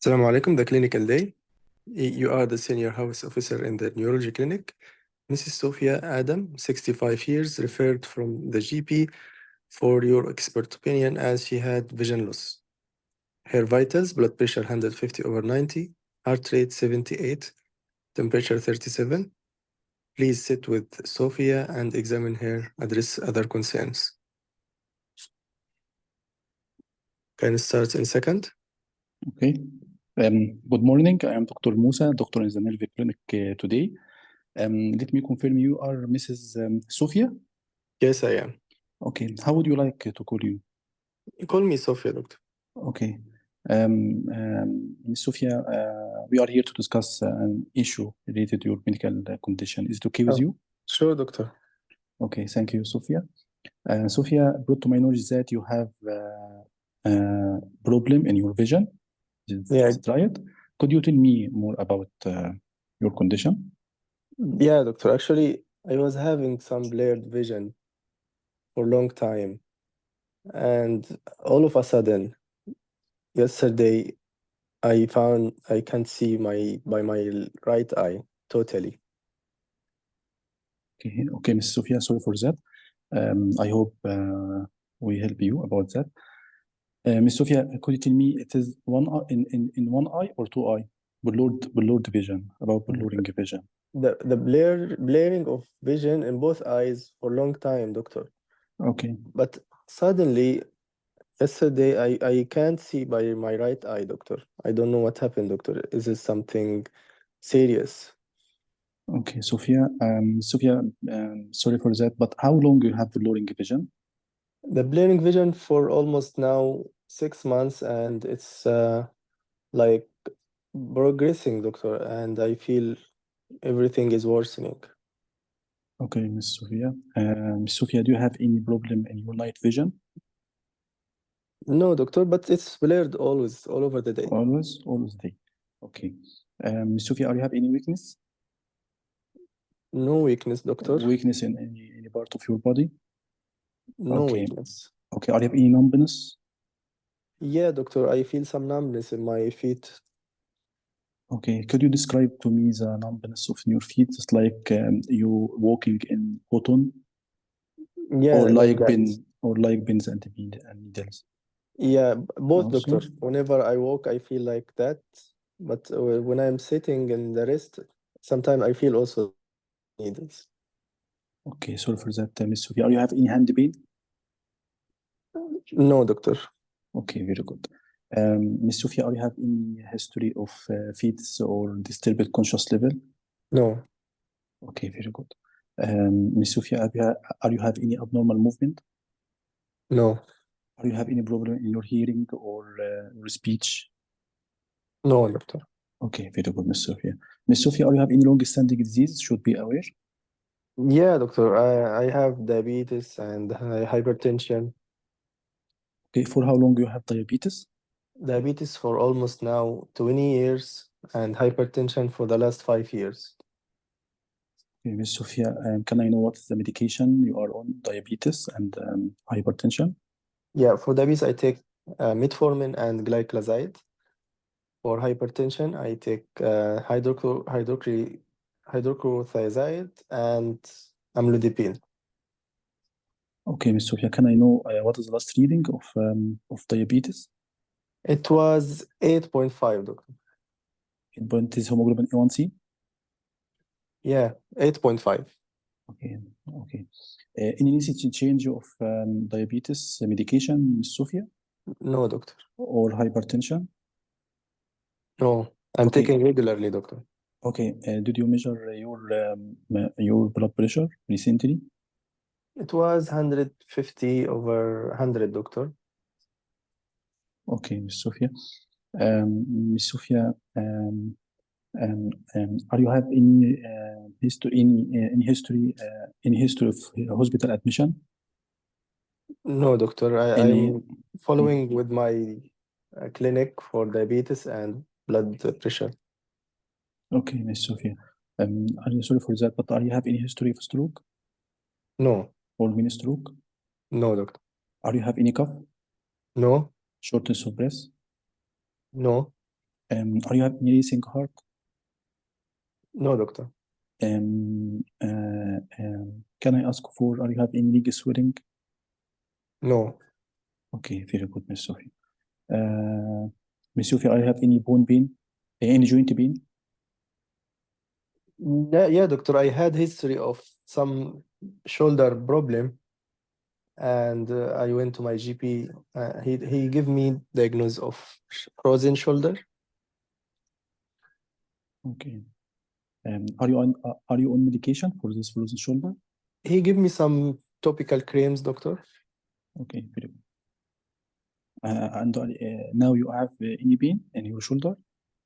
Assalamu alaikum, the clinical day. You are the senior house officer in the neurology clinic. Mrs. Sophia Adam, 65 years, referred from the GP for your expert opinion as she had vision loss. Her vitals, blood pressure 150/90, heart rate 78, temperature 37. Please sit with Sophia and examine her, address other concerns. Can you start in a second? Okay. Good morning. I am Dr. Musa, doctor in the Nerve Clinic today. Let me confirm you are Mrs. Sophia? Yes, I am. Okay. How would you like to call you? Call me Sophia, doctor. Okay. Ms. Sophia, we are here to discuss an issue related to your medical condition. Is it okay with you? Sure, doctor. Okay. Thank you, Sophia. Sophia, brought to my knowledge that you have a problem in your vision. Is that right? Could you tell me more about your condition? Yeah, doctor. Actually, I was having some blurred vision for a long time. And all of a sudden, yesterday, I found I can't see by my right eye totally. Okay, Ms. Sophia, sorry for that. I hope we help you about that. Ms. Sophia, could you tell me it is one eye in one eye or two eye? Blurred vision, about blurring vision. The blurring of vision in both eyes for a long time, doctor. Okay. But suddenly, yesterday, I can't see by my right eye, doctor. I don't know what happened, doctor. Is this something serious? Okay, Sophia. Sophia, sorry for that, but how long you have blurring vision? The blurring vision for almost now 6 months, and it's like progressing, doctor, and I feel everything is worsening. Okay, Ms. Sophia. Ms. Sophia, do you have any problem in your night vision? No, doctor, but it's blurred always, all over the day. Always day. Okay. Ms. Sophia, are you have any weakness? No weakness, doctor. Weakness in any part of your body? No Okay. weakness. Okay. Are you have any numbness? Yeah, doctor, I feel some numbness in my feet. Okay. Could you describe to me the numbness of your feet? It's like you walking in cotton, Yeah, or like that. pins and needles. Yeah, both, Also? doctor. Whenever I walk, I feel like that. But when I'm sitting in the rest, sometimes I feel also needles. Okay. Sorry for that, Ms. Sophia. Are you have any hand pain? No, doctor. Okay, very good. Ms. Sophia, are you have any history of fits or disturbed conscious level? No. Okay, very good. Ms. Sophia, are you have any abnormal movement? No. Are you have any problem in your hearing or your speech? No, doctor. Okay, very good, Ms. Sophia. Ms. Sophia, are you have any long-standing disease? Should be aware. Yeah, doctor. I have diabetes and hypertension. Okay, for how long you have diabetes? Diabetes for almost now 20 years and hypertension for the last 5 years. Okay, Ms. Sophia, can I know what is the medication you are on, diabetes and hypertension? Yeah, for diabetes, I take metformin and glycoside. For hypertension, I take hydrochlorothiazide and amlodipine. Okay, Ms. Sophia, can I know what is the last reading of diabetes? It was 8.5, doctor. It is hemoglobin A1C? Yeah, 8.5. Okay. Any recent change of diabetes medication, Ms. Sophia, No, doctor. or hypertension? No, I'm Okay. taking regularly, doctor. Okay. Did you measure your blood pressure recently? It was 150/100, doctor. Okay, Ms. Sophia. Ms. Sophia, are you have any history of hospital admission? No, doctor. Any? I'm following with my clinic for diabetes and blood pressure. Okay, Ms. Sophia. I'm sorry for that, but are you have any history of stroke No, or mini stroke? no, doctor. Are you have any cough, No, shortness of breath, no, Are you having any racing heart? No, doctor. Can I ask for, are you having any leg swelling? No. Okay, very good, Miss Sophie. Miss Sophie, are you have any bone pain? Any joint pain? Yeah, doctor. I had history of some shoulder problem, and I went to my GP. He gave me diagnosis of frozen shoulder. Okay. Are you on medication for this frozen shoulder? He gave me some topical creams, doctor. Okay, very good. And now you have any pain in your shoulder?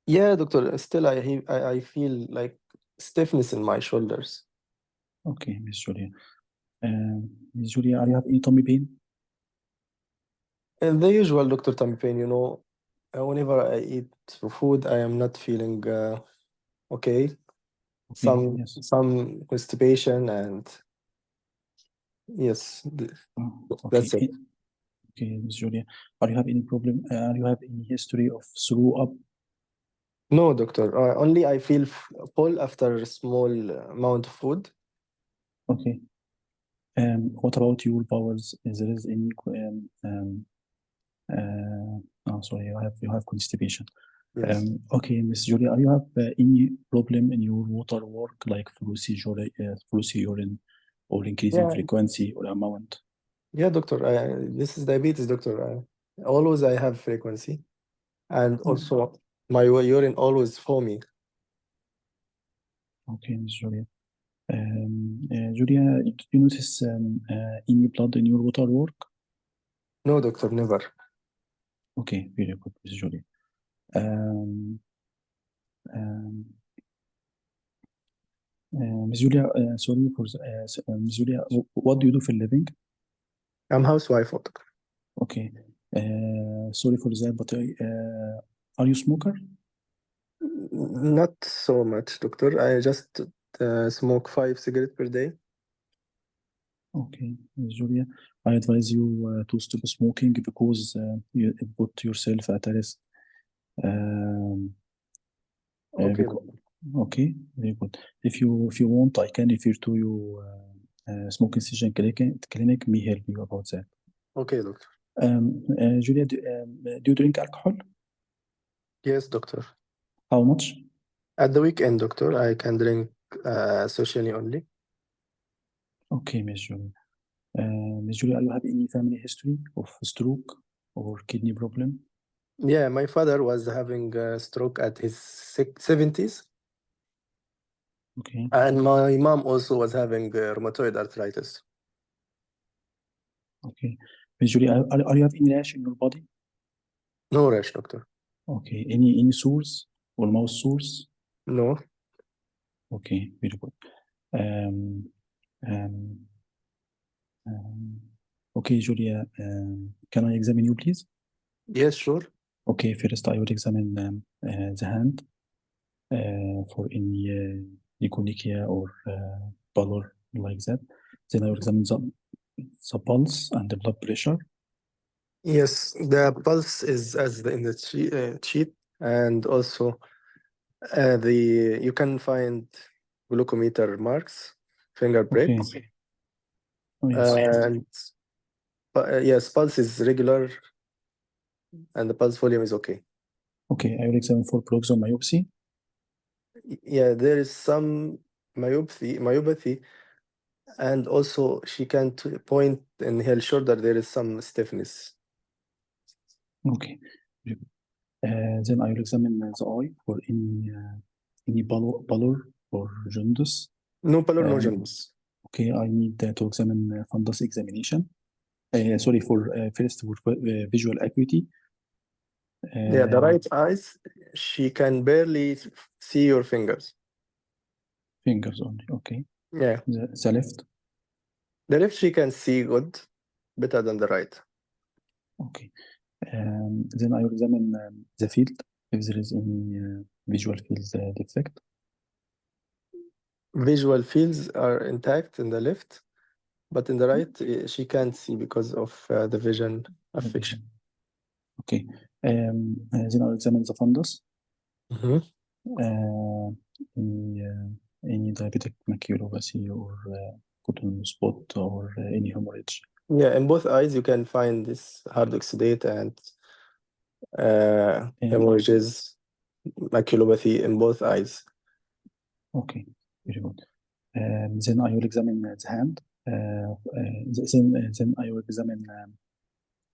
Yeah, doctor. Still, I feel like stiffness in my shoulders. Okay, Miss Julia. Miss Julia, are you have any tummy pain? And the usual, doctor, tummy pain. Whenever I eat food, I am not feeling okay. Okay, yes. Some constipation, and yes, Okay. that's it. Okay, Miss Julia. Are you have any problem? Are you have any history of throw up? No, doctor. Only I feel full after a small amount of food. Okay. What about your bowels? Is there is any sorry, you have constipation. Yes. Okay, Miss Julia, are you have any problem in your water work, like fluoresce urine, or increasing Yeah, frequency or amount? yeah, doctor. This is diabetes, doctor. Always I have frequency, and Oh, also my urine always foamy. okay, Miss Julia. Julia, do you notice any blood in your water work? No, doctor, never. Okay, very good, Miss Julia. Um, um, Miss Julia, sorry for Miss Julia, what do you do for a living? I'm housewife, doctor. Okay, sorry for that, but are you smoker? Not so much, doctor. I just smoke 5 cigarettes per day. Okay, Miss Julia, I advise you to stop smoking because you put yourself at a risk. Um, Okay, because, doctor. okay, very good. If you want, I can refer to you smoking cessation clinic may help you about that. Okay, doctor. Julia, do you drink alcohol? Yes, doctor. How much? At the weekend, doctor, I can drink socially only. Okay, Miss Julia. Miss Julia, do you have any family history of stroke or kidney problem? Yeah, my father was having a stroke at his 70s, Okay, and my mom also was having rheumatoid arthritis. okay. Miss Julia, are you have any rash in your body? No rash, doctor. Okay, any sores or mouth sores? No. Okay, very good. Um, um, um, okay, Julia, can I examine you, please? Yes, sure. Okay, first I will examine the hand for any onychia or pallor like that. Then I will examine the pulse and the blood pressure. Yes, the pulse is in the sheet, and also you can find glucometer marks, finger Okay. pricks, Oh, yes. and yes, pulse is regular, and the pulse volume is okay. Okay, I will examine for proximal myopathy. Yeah, there is some myopathy, and also she can point in her shoulder. There is some stiffness. Okay. Then I will examine the eye for any pallor or jaundice. No pallor, no Um, jaundice. okay, I need to examine fundus examination. Sorry for first for visual acuity. Yeah, the Uh, right eyes, she can barely see your fingers. fingers only. Okay. Yeah, The left. the left she can see good, better than the right. Okay. Then I will examine the field if there is any visual field defect. Visual fields are intact in the left, but in the right, she can't see because of the vision affection. Okay. Then I will examine the fundus. Mhm. Any diabetic maculopathy or cotton spot or any hemorrhage. Yeah, in both eyes you can find this hard oxidate and hemorrhages, maculopathy in both eyes. Okay, very good. Then I will examine the hand. Then I will examine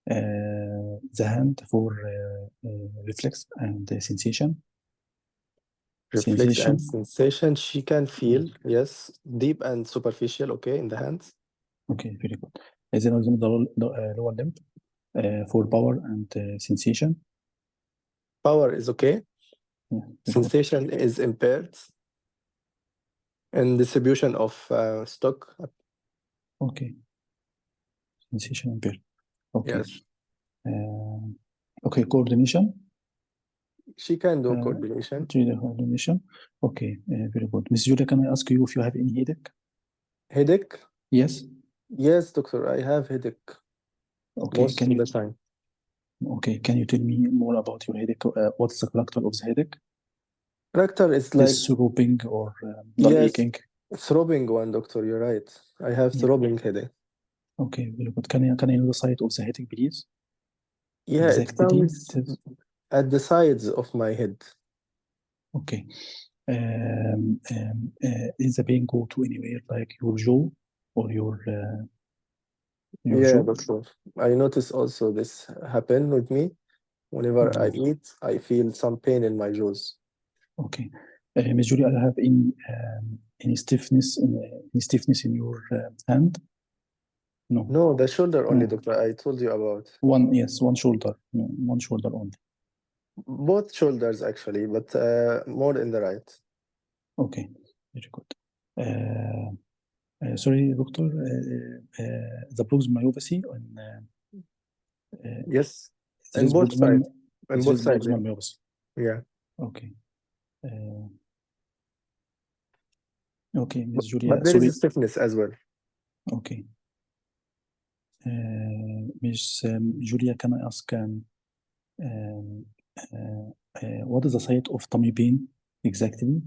the hand for reflex and sensation. Reflex and Sensation. sensation, she can feel, yes, deep and superficial, okay, in the hands. Okay, very good. Then I will examine the lower limb for power and sensation. Power is okay. Yeah, very good. Sensation is impaired. And distribution of stock, Okay. Sensation impaired. Okay. yes. Okay, coordination. She can do coordination. Coordination. Okay, very good. Miss Julia, can I ask you if you have any headache? Headache? Yes. Yes, doctor, I have headache Okay, most can of you the time. okay, can you tell me more about your headache? What's the character of the headache? Character is like, Is throbbing or dull yes, aching? throbbing one, doctor, you're right. I have Yeah. throbbing headache. Okay, very good. Can I know the site of the headache, please? Yeah, it Exactly. comes It is at the sides of my head. okay. Is the pain go to anywhere like your jaw or your Yeah, jaw? doctor. I notice also this happen with me. Whenever I Mhm. eat, I feel some pain in my jaws. Okay. Ms. Julia, I have any stiffness in your hand? No. No, the shoulder only, No. doctor, I told you about. Yes, one shoulder. No, one shoulder only. Both shoulders actually, but more in the right. Okay, very good. Sorry, doctor. The proximal myopathy on Yes, it in is both proximal. sides. In It both is sides, proximal myopathy. yeah. Okay. Okay, Ms. But Julia. there is Sorry. a stiffness as well. Okay. Miss Julia, can I ask um, what is the site of tummy pain exactly?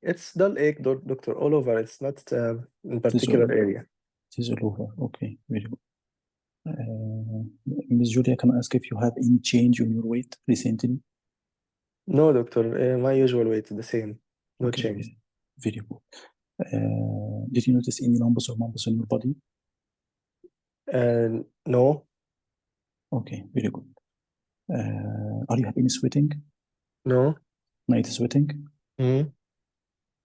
It's dull ache, doctor, all over. It's not in It is particular area. it is all over. Okay, very good. Miss Julia, can I ask if you have any change in your weight recently? No, doctor, my usual weight is the same. No Okay, change. very good. Did you notice any lumps or bumps on your body? No, Okay, very good. Are you having any sweating? no. Night sweating? Hmm?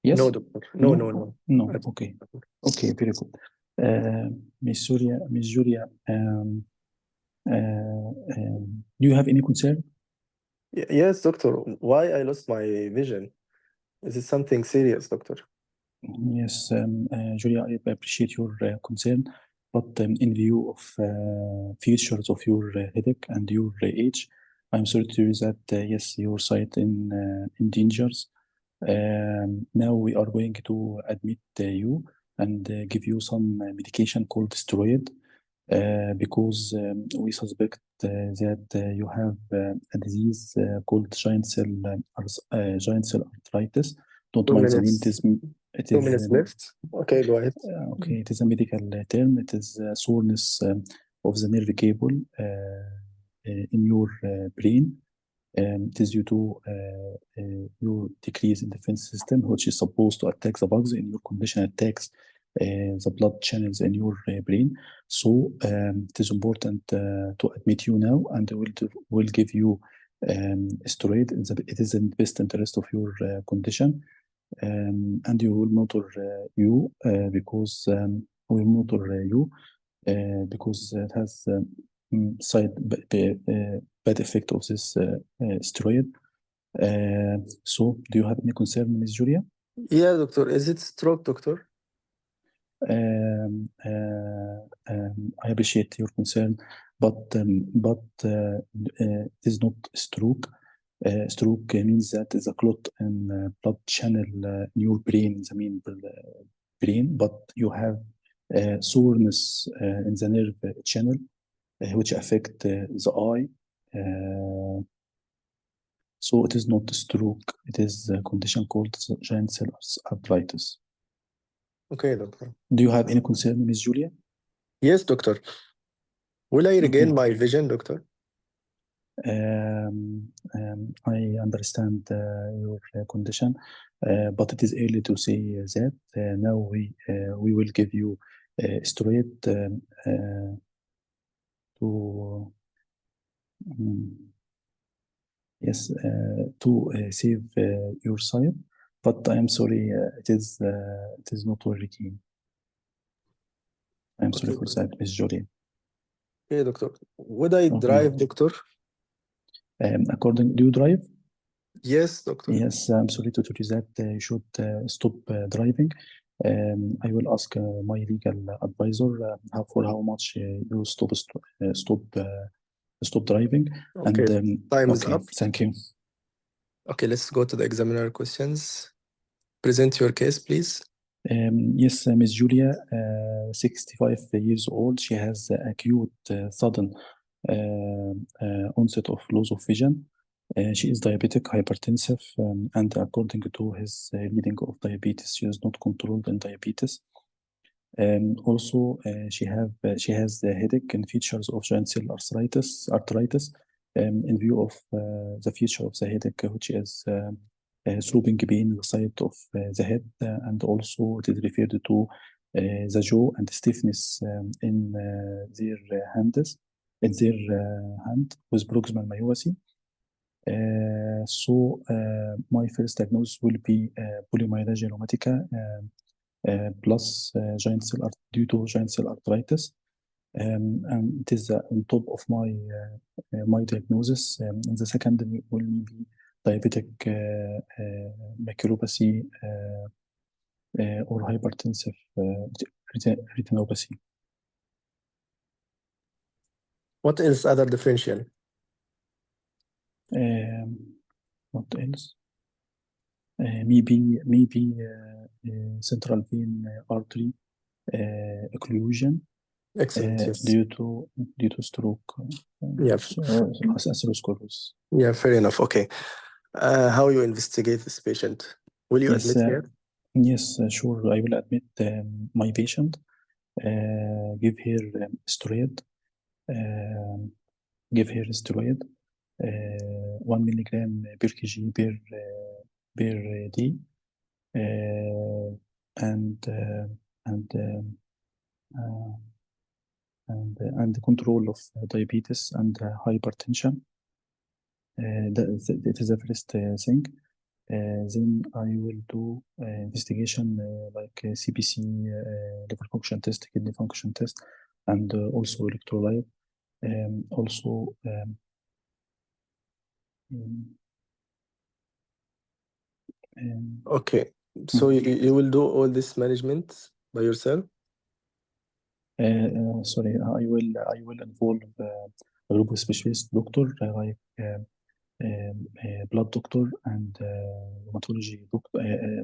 Yes? No, doctor. No, No? no, no. No. Okay. Okay, very good. Miss Julia, do you have any concern? Yes, doctor. Why I lost my vision? Is it something serious, doctor? Yes, Julia, I appreciate your concern, but in view of features of your headache and your age, I'm sorry to hear that yes, your sight in dangers. Now we are going to admit you and give you some medication called steroid because we suspect that you have a disease called giant cell arthritis. Don't Two mind the name. minutes. It 2 minutes is left. Okay, go ahead. okay. It is a medical term. It is soreness of the nerve cable in your brain. It is due to your decrease in defense system, which is supposed to attack the bugs, and your condition attacks the blood channels in your brain. So it is important to admit you now, and will give you steroid. It is in the best interest of your condition, and you will monitor you because we will monitor you because it has bad effect of this steroid. So, do you have any concern, Ms. Julia? Yeah, doctor. Is it stroke, doctor? I appreciate your concern, but it is not stroke. Stroke means that is a clot in blood channel in your brain, the main brain, but you have soreness in the nerve channel, which affect the eye. So it is not stroke. It is a condition called giant cell arthritis. Okay, doctor. Do you have any concern, Miss Julia? Yes, doctor. Will I regain Okay. my vision, doctor? I understand your condition, but it is early to say that. Now we will give you steroid to yes to save your sight. But I am sorry, it is not very keen. I am sorry Okay, for that, Miss Julia. okay, doctor. Would I Okay. drive, doctor? Do you drive? Yes, doctor. Yes, I'm sorry to tell you that you should stop driving. I will ask my legal advisor how much you stop driving. Okay, And time is okay, up. thank you. Okay, let's go to the examiner questions. Present your case, please. Yes, Miss Julia, 65 years old. She has acute, sudden onset of loss of vision. She is diabetic, hypertensive, and according to his reading of diabetes, she is not controlled in diabetes. Also, she has the headache and features of giant cell arthritis. In view of the feature of the headache, which is throbbing pain in the side of the head, and also it is referred to the jaw and stiffness in their hands, in their hand with proximal myopathy. So my first diagnosis will be polymyalgia rheumatica plus due to giant cell arthritis. And it is on top of my diagnosis. And the second will be diabetic maculopathy or hypertensive retinopathy. What else other differential? What else? Maybe central vein artery occlusion Excellent, yes. due to stroke. Yeah. Atherosclerosis. Yeah, fair enough. Okay. How you investigate this patient? Will you Yes, admit here? yes, sure. I will admit my patient. Give her steroid. Give her steroid. 1 milligram per kg per day. And and control of diabetes and hypertension. That is the first thing. Then I will do investigation like CBC, liver function test, kidney function test, and also electrolyte. Also, Okay. So you will do all this management by yourself? sorry, I will involve a group of specialist doctor like blood doctor and rheumatology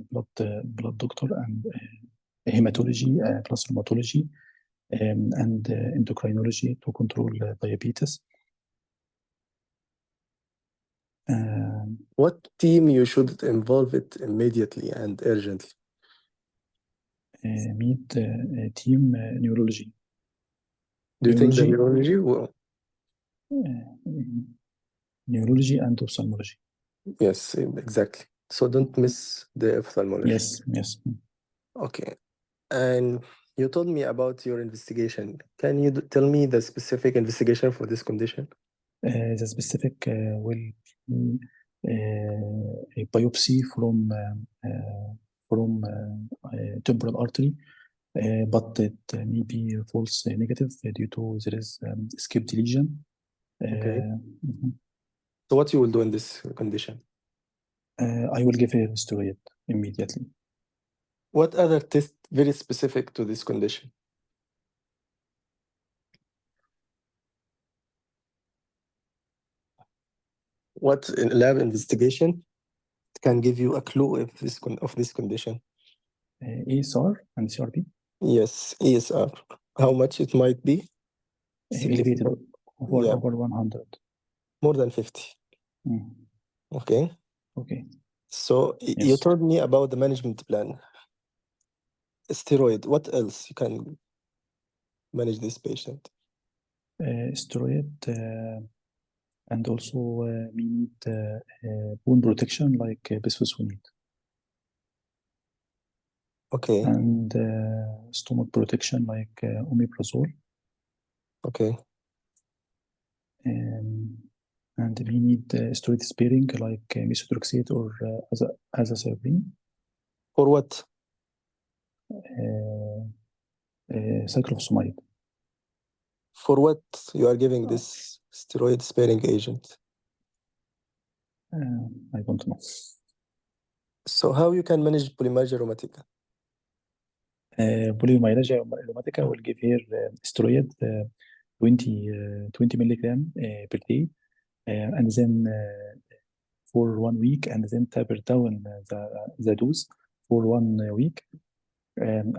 blood doctor and hematology plus rheumatology and endocrinology to control diabetes. What team you should involve it immediately and urgently? Meet team neurology. Do you think the Neurology, neurology will? neurology and ophthalmology. Yes, exactly. So don't miss the ophthalmology. Yes, yes. Okay. And you told me about your investigation. Can you tell me the specific investigation for this condition? The specific will be a biopsy from temporal artery, but it may be false negative due to there is skipped lesion. Okay. Mhm. So what you will do in this condition? I will give her steroid immediately. What other test very specific to this condition? What in lab investigation can give you a clue of this condition? ESR and CRP Yes, ESR. How much it might be? elevated over Yeah, over 100. more than 50. Mm. Okay. Okay. So you Yes. told me about the management plan. Steroid. What else you can manage this patient? Steroid, and also we need bone protection like bisphosphonate, Okay. and stomach protection like omeprazole. Okay. And we need steroid sparing like methotrexate or azathioprine. For what? Cyclophosphamide. For what you are giving this steroid sparing agent? I don't know. So how you can manage polymyalgia rheumatica? Polymyalgia rheumatica will give here steroid 20 milligram per day, and then for 1 week, and then taper down the dose for 1 week, and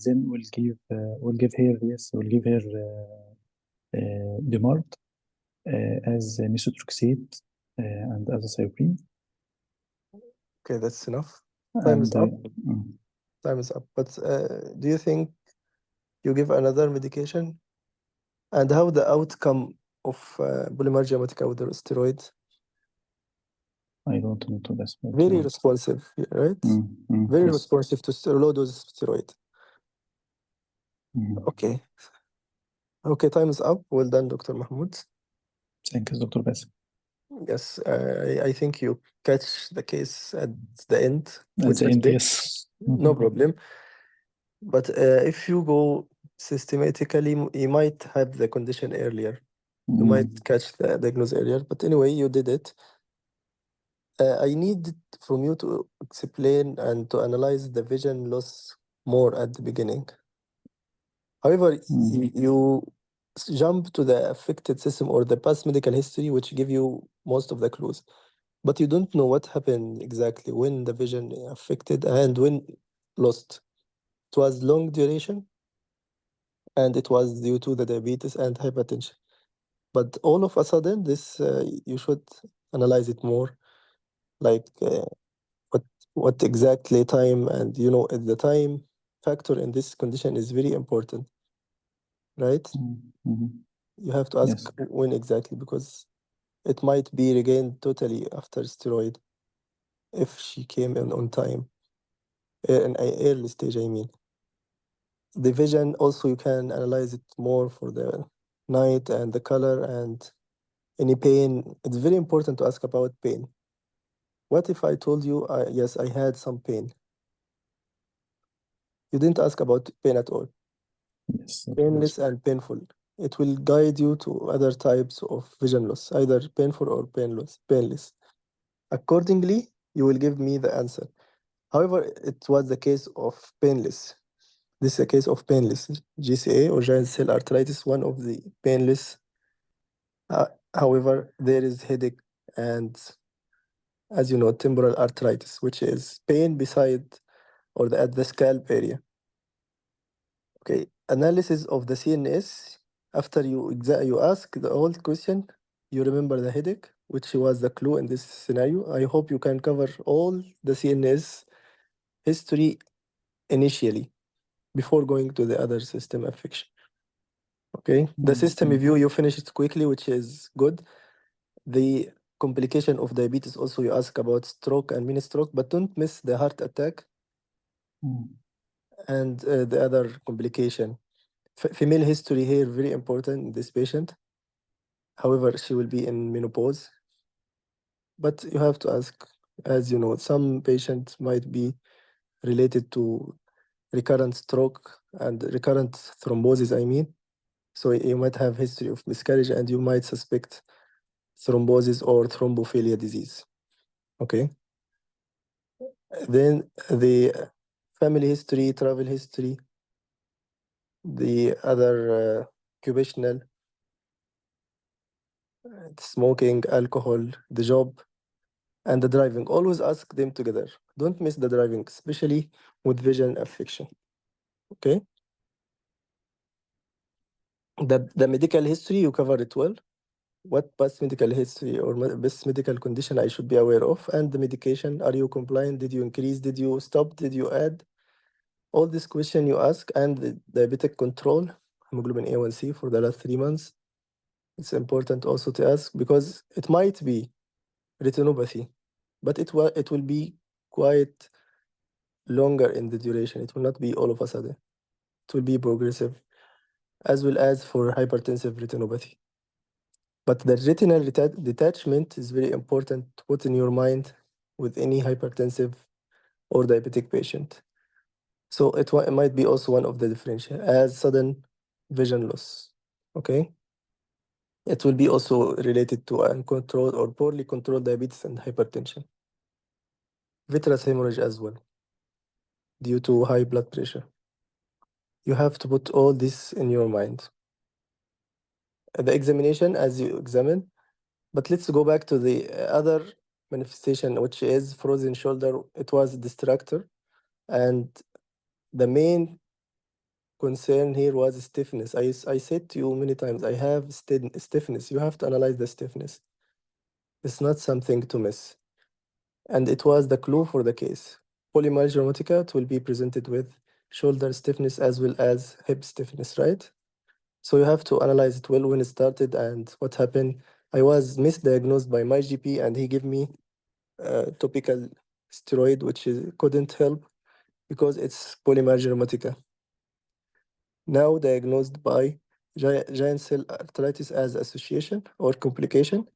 then we'll give her Demart as methotrexate and azathioprine. Okay, that's enough. Time is And up. Time is up. But do you think you give another medication? And how the outcome of polymyalgia rheumatica with the steroid? I don't know to this. Very responsive, right? Very Yes. responsive to low dose steroid. Okay. Okay, time is up. Well done, Dr. Mahmoud. Thank you, Dr. Bass. Yes, I think you catch the case at the end. At with the end, respect. yes. No problem. But if you go systematically, you might have the condition earlier. You might catch the diagnosis earlier. But anyway, you did it. I need from you to explain and to analyze the vision loss more at the beginning. However, you jump to the affected system or the past medical history, which give you most of the clues. But you don't know what happened exactly, when the vision affected and when lost. It was long duration, and it was due to the diabetes and hypertension. But all of a sudden, this you should analyze it more, like what exactly time, and at the time factor in this condition is very important, right? You have to ask when exactly, because it might be regained totally after steroid if she came in on time, in an early stage, I mean. The vision also, you can analyze it more for the night and the color and any pain. It's very important to ask about pain. What if I told you, yes, I had some pain? You didn't ask about pain at all. Yes. Painless and painful. It will guide you to other types of vision loss, either painful or painless. Accordingly, you will give me the answer. However, it was the case of painless. This is a case of painless GCA or giant cell arteritis, one of the painless. However, there is headache and, as you know, temporal arteritis, which is pain beside or at the scalp area. Okay, analysis of the CNS. After you ask the old question, you remember the headache, which was the clue in this scenario. I hope you can cover all the CNS history initially before going to the other system affection. Okay, the system review, you finish it quickly, which is good. The complication of diabetes also, you ask about stroke and mini stroke, but don't miss the heart attack and the other complication. Female history here, very important in this patient. However, she will be in menopause. But you have to ask, as you know, some patients might be related to recurrent stroke and recurrent thrombosis, I mean. So you might have history of miscarriage and you might suspect thrombosis or thrombophilia disease. Okay. Then the family history, travel history, the other occupational, smoking, alcohol, the job, and the driving. Always ask them together. Don't miss the driving, especially with vision affection. Okay. The medical history, you covered it well. what past medical history or best medical condition I should be aware of, and the medication. Are you compliant? Did you increase? Did you stop? Did you add? All this question you ask, and the diabetic control, hemoglobin A1C for the last 3 months. It's important also to ask because it might be retinopathy, but it will be quite longer in the duration. It will not be all of a sudden. It will be progressive, as well as for hypertensive retinopathy. But the retinal detachment is very important to put in your mind with any hypertensive or diabetic patient. So it might be also one of the differential as sudden vision loss. Okay. It will be also related to uncontrolled or poorly controlled diabetes and hypertension. Vitreous hemorrhage as well, due to high blood pressure. You have to put all this in your mind. The examination as you examine, but let's go back to the other manifestation, which is frozen shoulder. It was a distractor, and the main concern here was stiffness. I said to you many times, I have stiffness. You have to analyze the stiffness. It's not something to miss. And it was the clue for the case. Polymyalgia rheumatica, it will be presented with shoulder stiffness as well as hip stiffness, right? So you have to analyze it well when it started and what happened. I was misdiagnosed by my GP and he gave me a topical steroid, which couldn't help because it's polymyalgia rheumatica. Now diagnosed by giant cell arteritis as association or complication,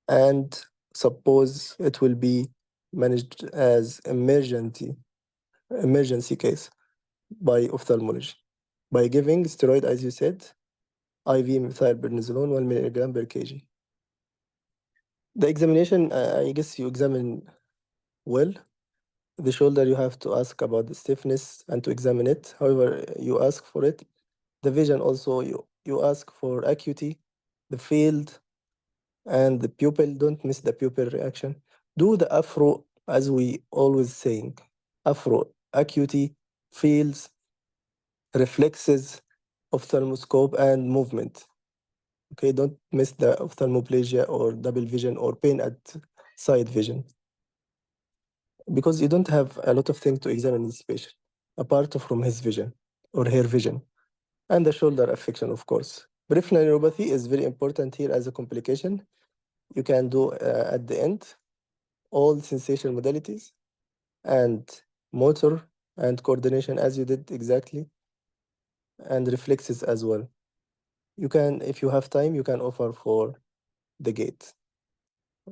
and suppose it will be managed as emergency case by ophthalmology by giving steroid, as you said, IV methylprednisolone 1 milligram per kg. The examination, I guess you examine well. The shoulder, you have to ask about the stiffness and to examine it. However, you ask for it. The vision also, you ask for acuity, the field, and the pupil. Don't miss the pupil reaction. Do the afro, as we always saying, afro, acuity, fields, reflexes, ophthalmoscope, and movement. Okay, don't miss the ophthalmoplegia or double vision or pain at side vision. Because you don't have a lot of things to examine this patient, apart from his vision or her vision. And the shoulder affection, of course. Peripheral neuropathy is very important here as a complication. You can do at the end all sensation modalities and motor and coordination as you did exactly, and reflexes as well. You can, if you have time, you can offer for the gait.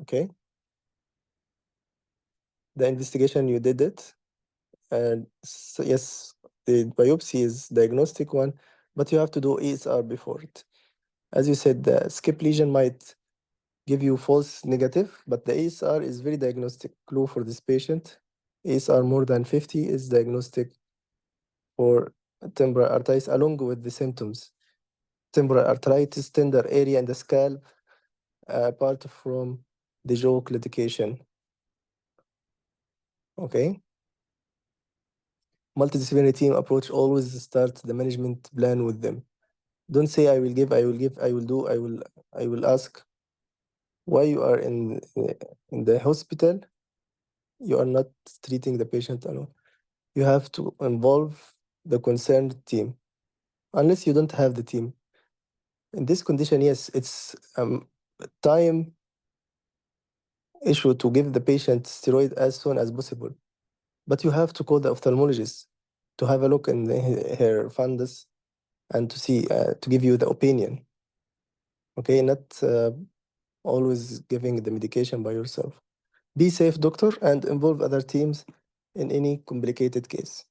Okay. The investigation, you did it. And so yes, the biopsy is diagnostic one, but you have to do ESR before it. As you said, the skip lesion might give you false negative, but the ESR is very diagnostic clue for this patient. ESR more than 50 is diagnostic for temporal arteritis along with the symptoms. Temporal arteritis, tender area in the scalp, apart from the jaw claudication. Okay. Multidisciplinary team approach, always start the management plan with them. Don't say I will give, I will give, I will do, I will ask. Why you are in the hospital, you are not treating the patient alone. You have to involve the concerned team, unless you don't have the team. In this condition, yes, it's time issue to give the patient steroid as soon as possible. But you have to call the ophthalmologist to have a look in her fundus and to see, to give you the opinion. Okay, not always giving the medication by yourself. Be safe, doctor, and involve other teams in any complicated case,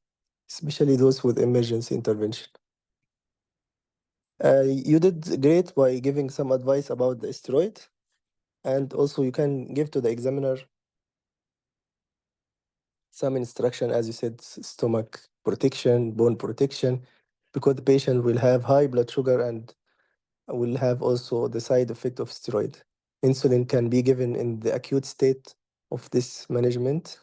especially those with emergency intervention. You did great by giving some advice about the steroid, and also you can give to the examiner some instruction, as you said, stomach protection, bone protection, because the patient will have high blood sugar and will have also the side effect of steroid. Insulin can be given in the acute state of this management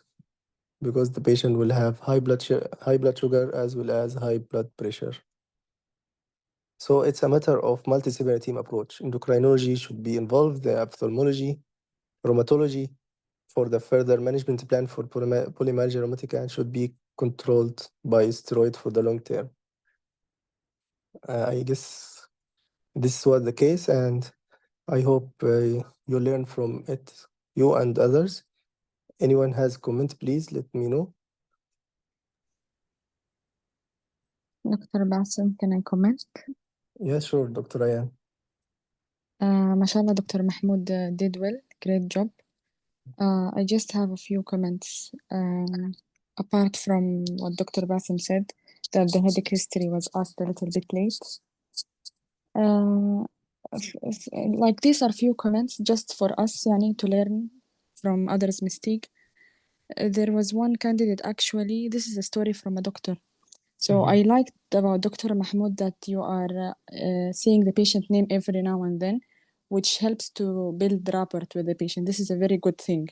because the patient will have high blood sugar as well as high blood pressure. So it's a matter of multidisciplinary team approach. Endocrinology should be involved, the ophthalmology, rheumatology, for the further management plan for polymyalgia rheumatica, and should be controlled by steroid for the long term. I guess this was the case, and I hope you learn from it, you and others. Anyone has comment, please let me know. Dr. Bassem, can I comment? Yeah, sure, Dr. Ayan. MashaAllah, Dr. Mahmoud did well. Great job. I just have a few comments. Apart from what Dr. Bassem said, that the headache history was asked a little bit late. Like these are few comments just for us, yani, to learn from others' mistake. There was one candidate actually. This is a story from a doctor. So I liked about Dr. Mahmoud that you are saying the patient name every now and then, which helps to build rapport with the patient. This is a very good thing.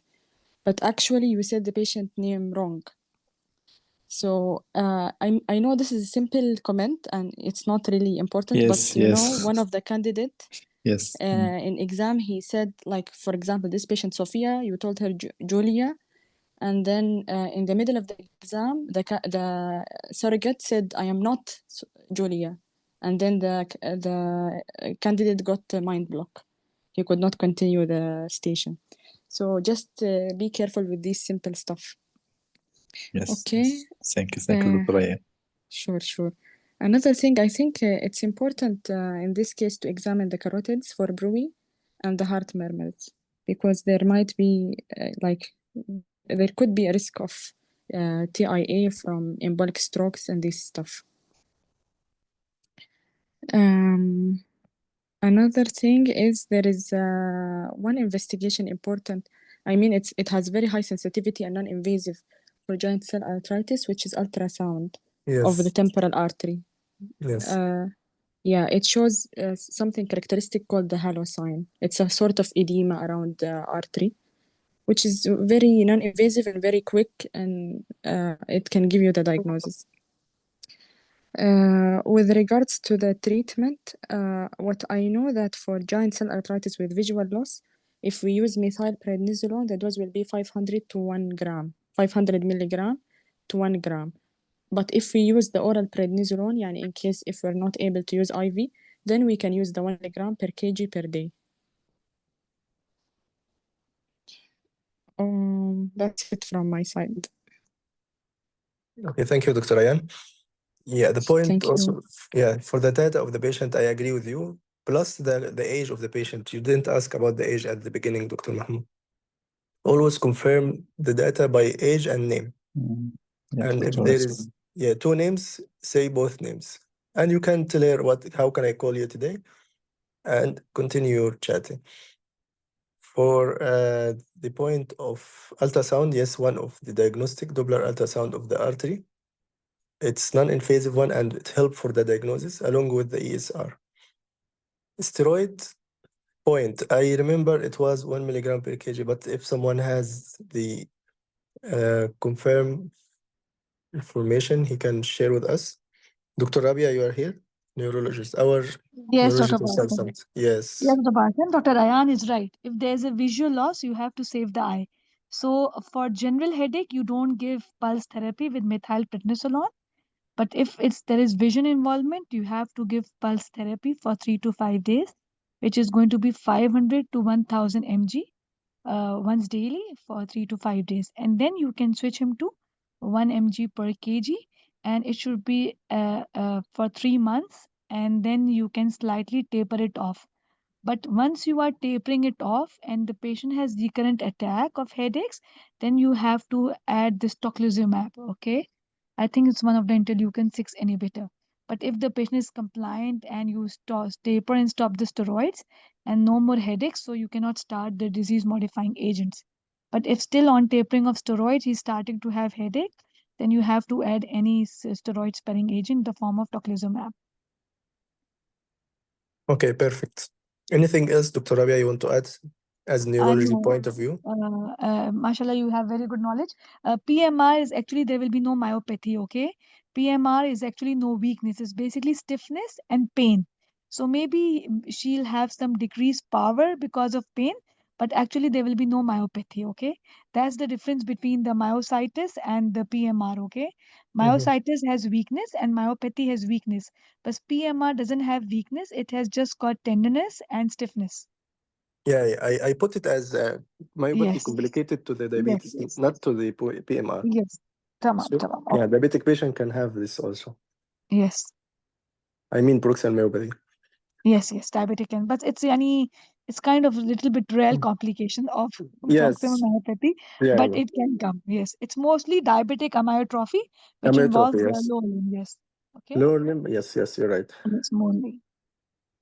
But actually, you said the patient name wrong. So I know this is a simple comment and it's not really important, Yes, but you know, yes. one of the candidate Yes. in exam, he said, like, for example, this patient, Sophia, you told her Julia, and then in the middle of the exam, the surrogate said, I am not Julia. And then the candidate got a mind block. He could not continue the station. So just be careful with this simple stuff. Yes. Okay. Yes. Thank you, Dr. Ayan. Sure. Another thing, I think it's important in this case to examine the carotids for bruit and the heart murmurs, because there might be there could be a risk of TIA from embolic strokes and this stuff. Another thing is there is one investigation important. I mean, it has very high sensitivity and non-invasive for giant cell arteritis, which is ultrasound of the Yes, temporal artery. yes. Yeah, it shows something characteristic called the halo sign. It's a sort of edema around the artery, which is very non-invasive and very quick, and it can give you the diagnosis. With regards to the treatment, what I know that for giant cell arteritis with visual loss, if we use methylprednisolone, the dose will be 500 to 1 gram, 500 milligram to 1 gram. But if we use the oral prednisolone, yani in case if we're not able to use IV, then we can use the 1 milligram per kg per day. That's it from my side. Okay, thank you, Dr. Ayan. Yeah, the point Thank you. also, yeah, for the data of the patient, I agree with you. Plus the age of the patient. You didn't ask about the age at the beginning, Dr. Mahmoud. Always confirm the data by age and name. Yeah, And if Dr. there Aslam. is two names, say both names. And you can tell her how can I call you today? And continue your chatting. For the point of ultrasound, yes, one of the diagnostic Doppler ultrasound of the artery. It's non-invasive one and it helps for the diagnosis along with the ESR. Steroid point, I remember it was 1 milligram per kg, but if someone has the confirmed information, he can share with us. Dr. Rabia, you are here? Neurologist, our Yes, Dr. neurological Basim. consultant. Yes. Yes, Dr. Basim. Dr. Ayan is right. If there's a visual loss, you have to save the eye. So for general headache, you don't give pulse therapy with methylprednisolone. But if there is vision involvement, you have to give pulse therapy for 3 to 5 days, which is going to be 500 to 1000 mg once daily for 3 to 5 days. And then you can switch him to 1 mg per kg, and it should be for 3 months. And then you can slightly taper it off. But once you are tapering it off and the patient has recurrent attack of headaches, then you have to add this tocilizumab. Okay, I think it's one of the interleukin 6 inhibitor. But if the patient is compliant and you taper and stop the steroids and no more headaches, so you cannot start the disease modifying agents. But if still on tapering of steroids, he's starting to have headache, then you have to add any steroid sparing agent in the form of tocilizumab. Okay, perfect. Anything else, Dr. Rabia, you want to add as neurology know. point of view? Mashallah, you have very good knowledge. PMR is actually, there will be no myopathy, okay? PMR is actually no weakness. It's basically stiffness and pain. So maybe she'll have some decreased power because of pain, but actually there will be no myopathy. Okay, that's the difference between the myositis and the PMR. Okay, myositis has weakness and myopathy has weakness, but PMR doesn't have weakness, it has just got tenderness and stiffness. Yeah, I put it as myopathy Yes, complicated to the diabetes, yes, not to the PMR. yes. Tamam, So, tamam. yeah, diabetic patient can have this also. Yes. I mean, proximal myopathy. Yes, yes, diabetic and but it's kind of a little bit rare complication of Yes. proximal myopathy, Yeah, but yeah. it can come. Yes, it's mostly diabetic amyotrophy, which involves Amyotrophy, yes. lower limb. Yes, okay, Lower limb, yes, you're right. it's mainly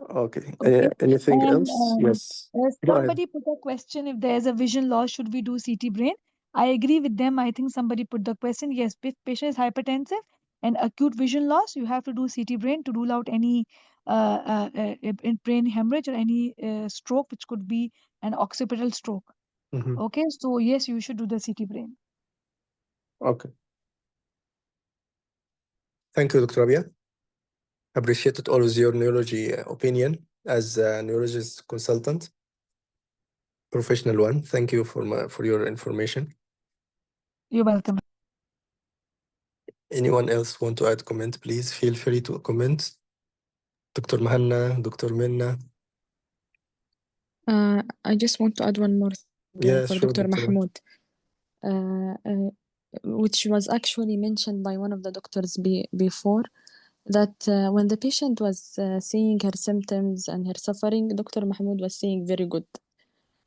Okay. okay. Anything And else? Yes. Go ahead. somebody put a question: if there is a vision loss, should we do CT brain? I agree with them. I think somebody put the question. Yes, if patient is hypertensive and acute vision loss, you have to do CT brain to rule out any in brain hemorrhage or any stroke, which could be an occipital stroke. Mhm. Okay, so yes, you should do the CT brain. Okay. Thank you, Dr. Rabia. Appreciated always your neurology opinion as a neurologist consultant, professional one. Thank you for your information. You're welcome. Anyone else want to add comment? Please feel free to comment. Dr. Mahanna, Dr. Minna. I just want to add one more thing Yeah, for sure, Dr. Dr. Mahmoud, which was actually mentioned by one of the doctors before, that when the patient was seeing her symptoms and her suffering, Dr. Mahmoud was saying very good.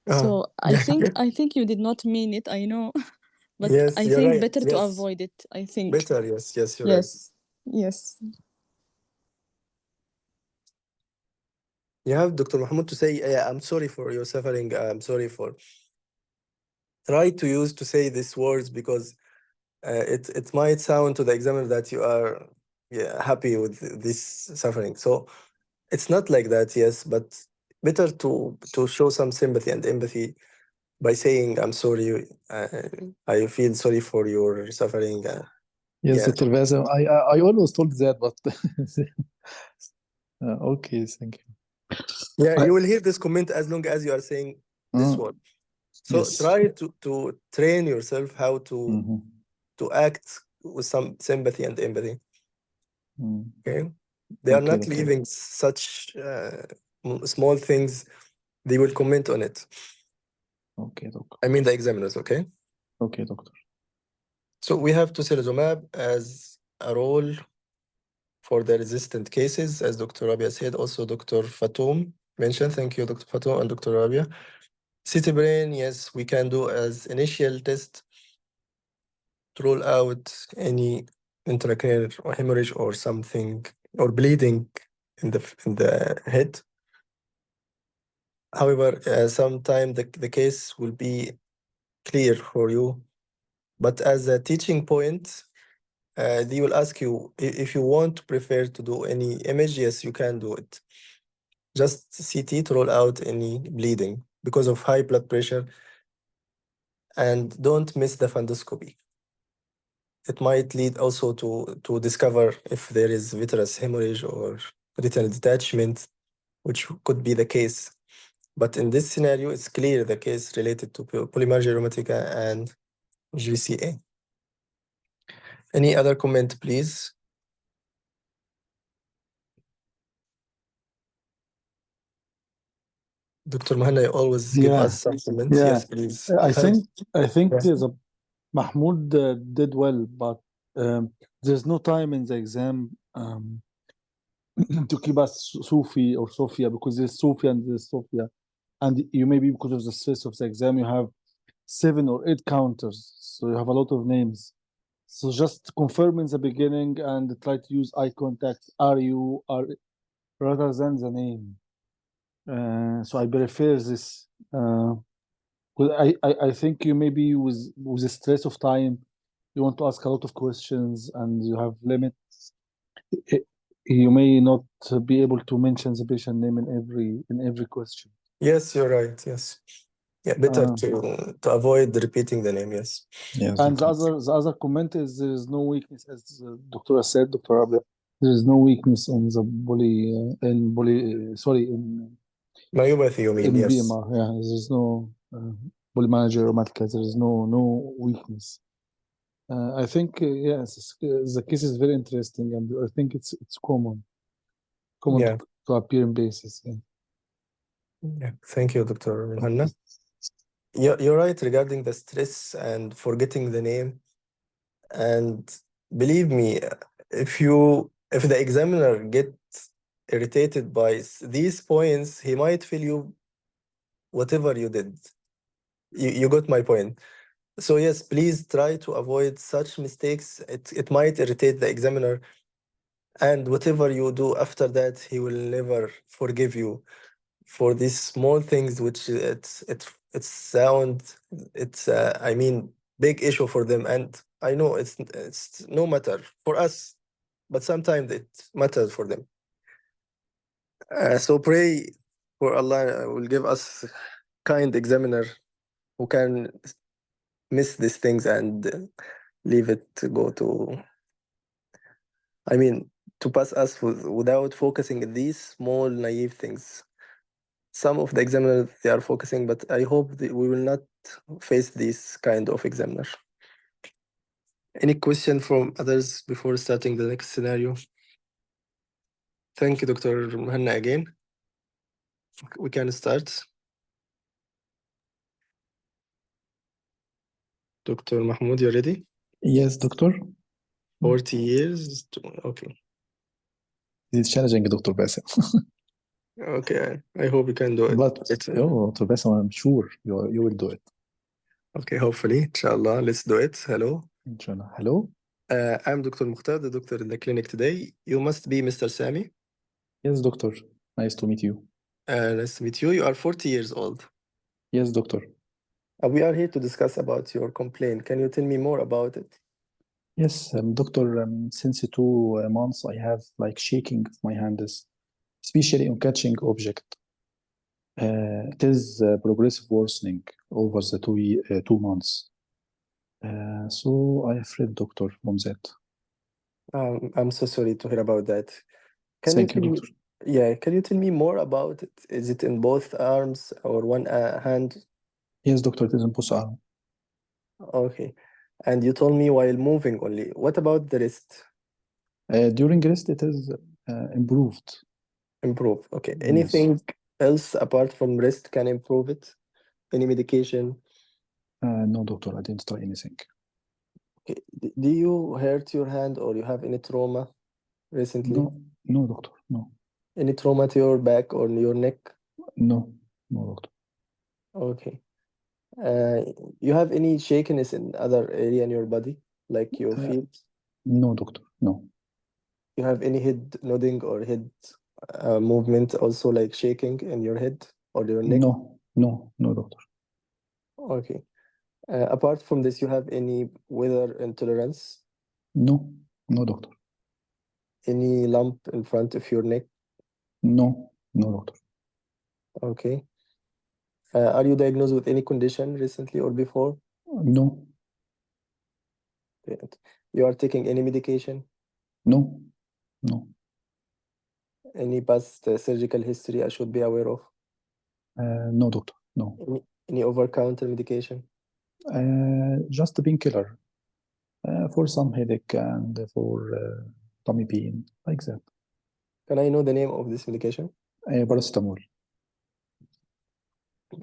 So I think you did not mean it, I know, but yes, I you're think right. better to Yes. avoid it. I think Better, yes, you're right. yes. You have Dr. Mahmoud to say, yeah, I'm sorry for your suffering. I'm sorry for. Try to say these words because it might sound to the examiner that you are happy with this suffering. So it's not like that, yes, but better to show some sympathy and empathy by saying, I'm sorry, I feel sorry for your suffering. Yes, yeah. Dr. Vaza, I always told that, but okay, thank you. Yeah, you will hear this comment as long as you are saying this word. So Yes. try to train yourself how Mhm. to act with some sympathy and empathy. Mm. Okay, they are Okay, not doctor. leaving such small things. They will comment on it. Okay, doctor. I mean the examiners. Okay. Okay, doctor. So we have tocilizumab as a role for the resistant cases, as Dr. Rabia said. Also, Dr. Fatoum mentioned. Thank you, Dr. Fatoum and Dr. Rabia. CT brain, yes, we can do as initial test to rule out any intracranial or hemorrhage or something or bleeding in the head. However, sometime the case will be clear for you, but as a teaching point, they will ask you if you want to prefer to do any image. Yes, you can do it. Just CT to rule out any bleeding because of high blood pressure, and don't miss the fundoscopy. It might lead also to discover if there is vitreous hemorrhage or retinal detachment, which could be the case. But in this scenario, it's clear the case related to polymargia rheumatica and GCA. Any other comment, please? Dr. Mahanna, you always give us some comments. Yes, please. I think Yeah. the Mahmoud did well, but there's no time in the exam to keep us Sufi or Sophia, because there's Sophia and there's Sophia, and you maybe because of the stress of the exam you have 7 or 8 counters, so you have a lot of names. So just confirm in the beginning and try to use eye contact. Are rather than the name. So I prefer this. Well, I think you maybe with the stress of time, you want to ask a lot of questions and you have limits. You may not be able to mention the patient name in every question. Yes, you're right. Yes. Yeah, better to avoid repeating the name. Yes. Yes. And the other comment is there is no weakness, as Dr. said, Dr. Rabia. There is no weakness in the Myopathy, you mean? in Yes. BMR. Yeah, there is no polymanageromatica. There is no weakness. I think yes, the case is very interesting, and I think it's common Yeah. to appear in basis. Yeah. Yeah. Thank you, Dr. Hanna. You're right regarding the stress and forgetting the name. And believe me, if the examiner gets irritated by these points, he might fill you whatever you did. You got my point. So yes, please try to avoid such mistakes. It might irritate the examiner, and whatever you do after that, he will never forgive you for these small things, which it's I mean big issue for them, and I know it's no matter for us, but sometimes it matters for them. So pray for Allah will give us kind examiner who can miss these things and leave it to go to, I mean, to pass us without focusing on these small naive things. Some of the examiners they are focusing, but I hope we will not face this kind of examiner. Any question from others before starting the next scenario? Thank you, Dr. Hanna, again. We can start. Dr. Mahmoud, you ready? Yes, doctor. 40 years. Okay. It's challenging, Dr. Bassem. Okay. I hope you can do it. But Dr. Bassem, I'm sure you will do it. Okay, hopefully. Inshallah. Let's do it. Hello. Inshallah. Hello. I'm Dr. Mukhtar, the doctor in the clinic today. You must be Mr. Sami. Yes, doctor. Nice to meet you. Nice to meet you. You are 40 years old. Yes, doctor. We are here to discuss about your complaint. Can you tell me more about it? Yes, doctor. Since 2 months, I have like shaking of my hands, especially on catching object. It is progressive worsening over the 2 months. So I afraid, doctor, from that. I'm so sorry to hear about that. Thank you, doctor. Can you tell me more about it? Is it in both arms or one hand? Yes, doctor, it is in both arms. Okay. And you told me while moving only. What about the wrist? During rest, it is improved. Improve. Okay. Yes. Anything else apart from wrist can improve it? Any medication? No, doctor, I didn't try anything. Okay. Do you hurt your hand or you have any trauma recently? No, doctor, no. Any trauma to your back or your neck? No, doctor. Okay. You have any shakiness in other area in your body, like your feet? No, doctor, no. You have any head nodding or head movement, also like shaking in your head or your neck? No, doctor. Okay. Apart from this, you have any weather intolerance? No, doctor. Any lump in front of your neck? No, doctor. Okay. Are you diagnosed with any condition recently or before? No. Okay. You are taking any medication? No. Any past surgical history I should be aware of? No, doctor, no. Any over-counter medication? Just a painkiller for some headache and for tummy pain, like that. Can I know the name of this medication? Paracetamol.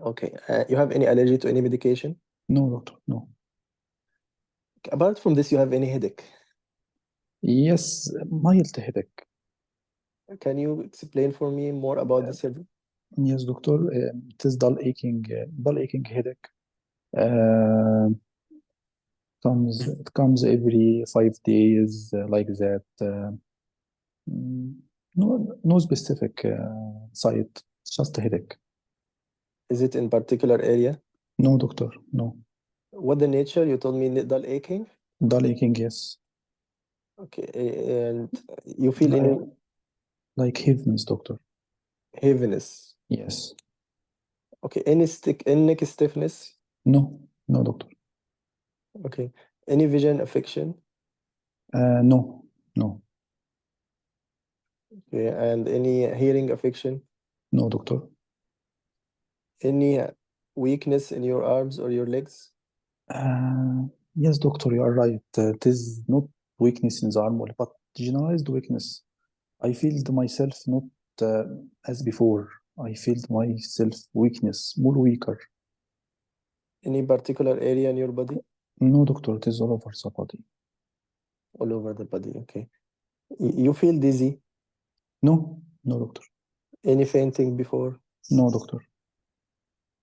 Okay. You have any allergy to any medication? No, doctor, no. Apart from this, you have any headache? Yes, mild headache. Can you explain for me more about this headache? Yes, doctor. It is dull aching headache. It comes every 5 days, like that. No specific site, just a headache. Is it in particular area? No, doctor, no. What the nature? You told me dull aching? Dull aching, yes. Okay. And you feel any like heaviness, doctor? heaviness? Yes. Okay. Any neck stiffness? No, doctor. Okay. Any vision affection? No. Okay, and any hearing affection? No, doctor. Any weakness in your arms or your legs? Yes, doctor, you are right. It is not weakness in the arm, but generalized weakness. I feel myself not as before. I feel myself weakness, more weaker. Any particular area in your body? No, doctor, it is all over the body. All over the body, okay. You feel dizzy? No, no, doctor. Any fainting before? No, doctor.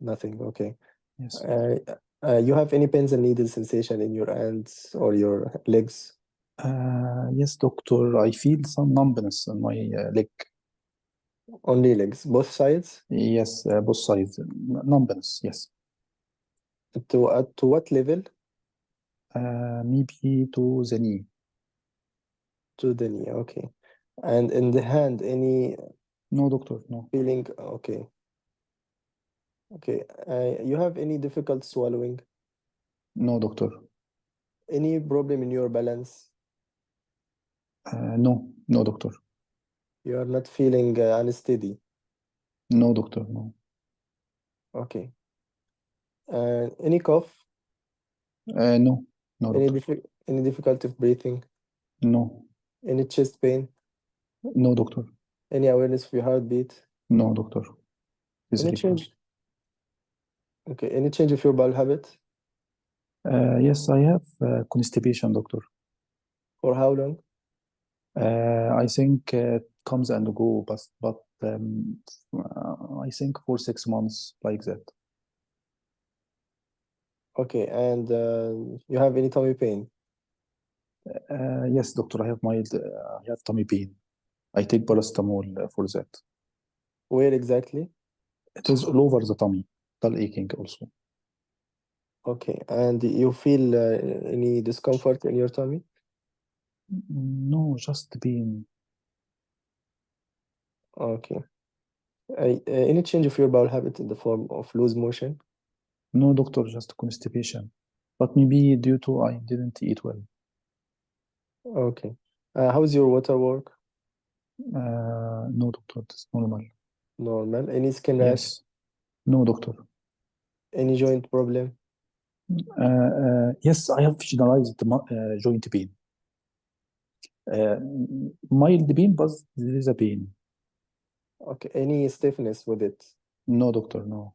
Nothing, okay. Yes. You have any pins and needle sensation in your hands or your legs? Yes, doctor. I feel some numbness in my leg. Only legs, both sides? Yes, both sides. Numbness, yes. To what level? Maybe to the knee. To the knee, okay. And in the hand, any No, doctor, no. feeling? Okay. Okay. You have any difficult swallowing? No, doctor. Any problem in your balance? No, no, doctor. You are not feeling unsteady? No, doctor, no. Okay. Any cough? No, no, doctor. Any difficulty of breathing? No, Any chest pain? no, doctor. Any awareness of your heartbeat? No, doctor. Please Any repeat. change? Okay. Any change of your bowel habit? Yes, I have constipation, doctor. For how long? I think it comes and go, but I think for 6 months like that. Okay. And you have any tummy pain? Yes, doctor, I have mild, I have tummy pain. I take paracetamol for that. Where exactly? It is all over the tummy, dull aching also. Okay. And you feel any discomfort in your tummy? No, just pain. Okay. Any change of your bowel habit in the form of loose motion? No, doctor, just constipation. But maybe due to I didn't eat well. Okay. How's your water work? No, doctor, it's normal. Normal. Any skin rash? Yes. No, doctor. Any joint problem? Yes, I have generalized joint pain. Mild pain, but there is a pain. Okay. Any stiffness with it? No, doctor, no.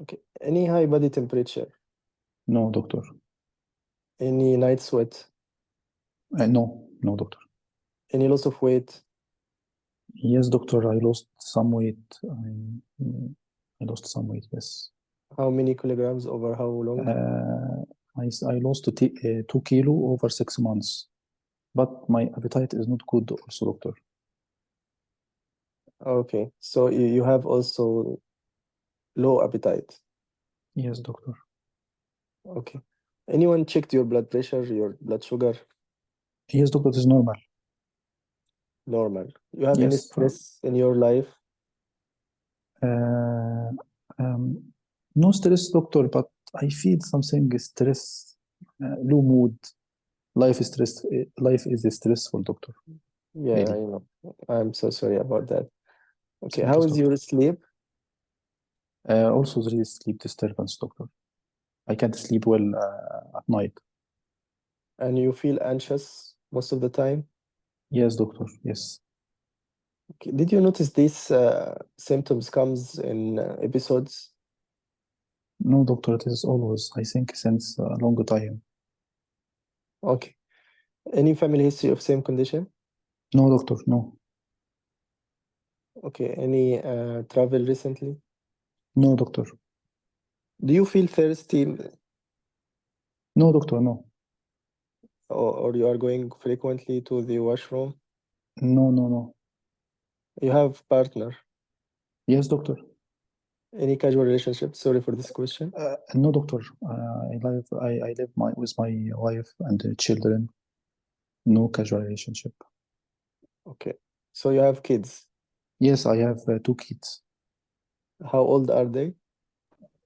Okay. Any high body temperature? No, doctor. Any night sweat? No, no, doctor. Any loss of weight? Yes, doctor, I lost some weight. I lost some weight, yes. How many kilograms over how long? I lost 2 kilo over 6 months, but my appetite is not good also, doctor. Okay. So you have also low appetite. Yes, doctor. Okay. Anyone checked your blood pressure, your blood sugar? Yes, doctor, it is normal. Normal. You have any Yes. stress in your life? Uh, no stress, doctor, but I feel something stress, low mood. Life is stress. Life is stressful, doctor. Yeah, Really. I know. I'm so sorry about that. Okay. Thank How you, is doctor. your sleep? Also, there is sleep disturbance, doctor. I can't sleep well at night. And you feel anxious most of the time? Yes, doctor. Yes. Okay. Did you notice these symptoms comes in episodes? No, doctor. It is always, I think, since a long time. Okay. Any family history of same condition? No, doctor. No. Okay. Any travel recently? No, doctor. Do you feel thirsty No, doctor. No. or you are going frequently to the washroom? No, no, no. You have partner? Yes, doctor. Any casual relationship? Sorry for this question. No, doctor. I live with my wife and children. No casual relationship. Okay. So you have kids. Yes, I have 2 kids. How old are they?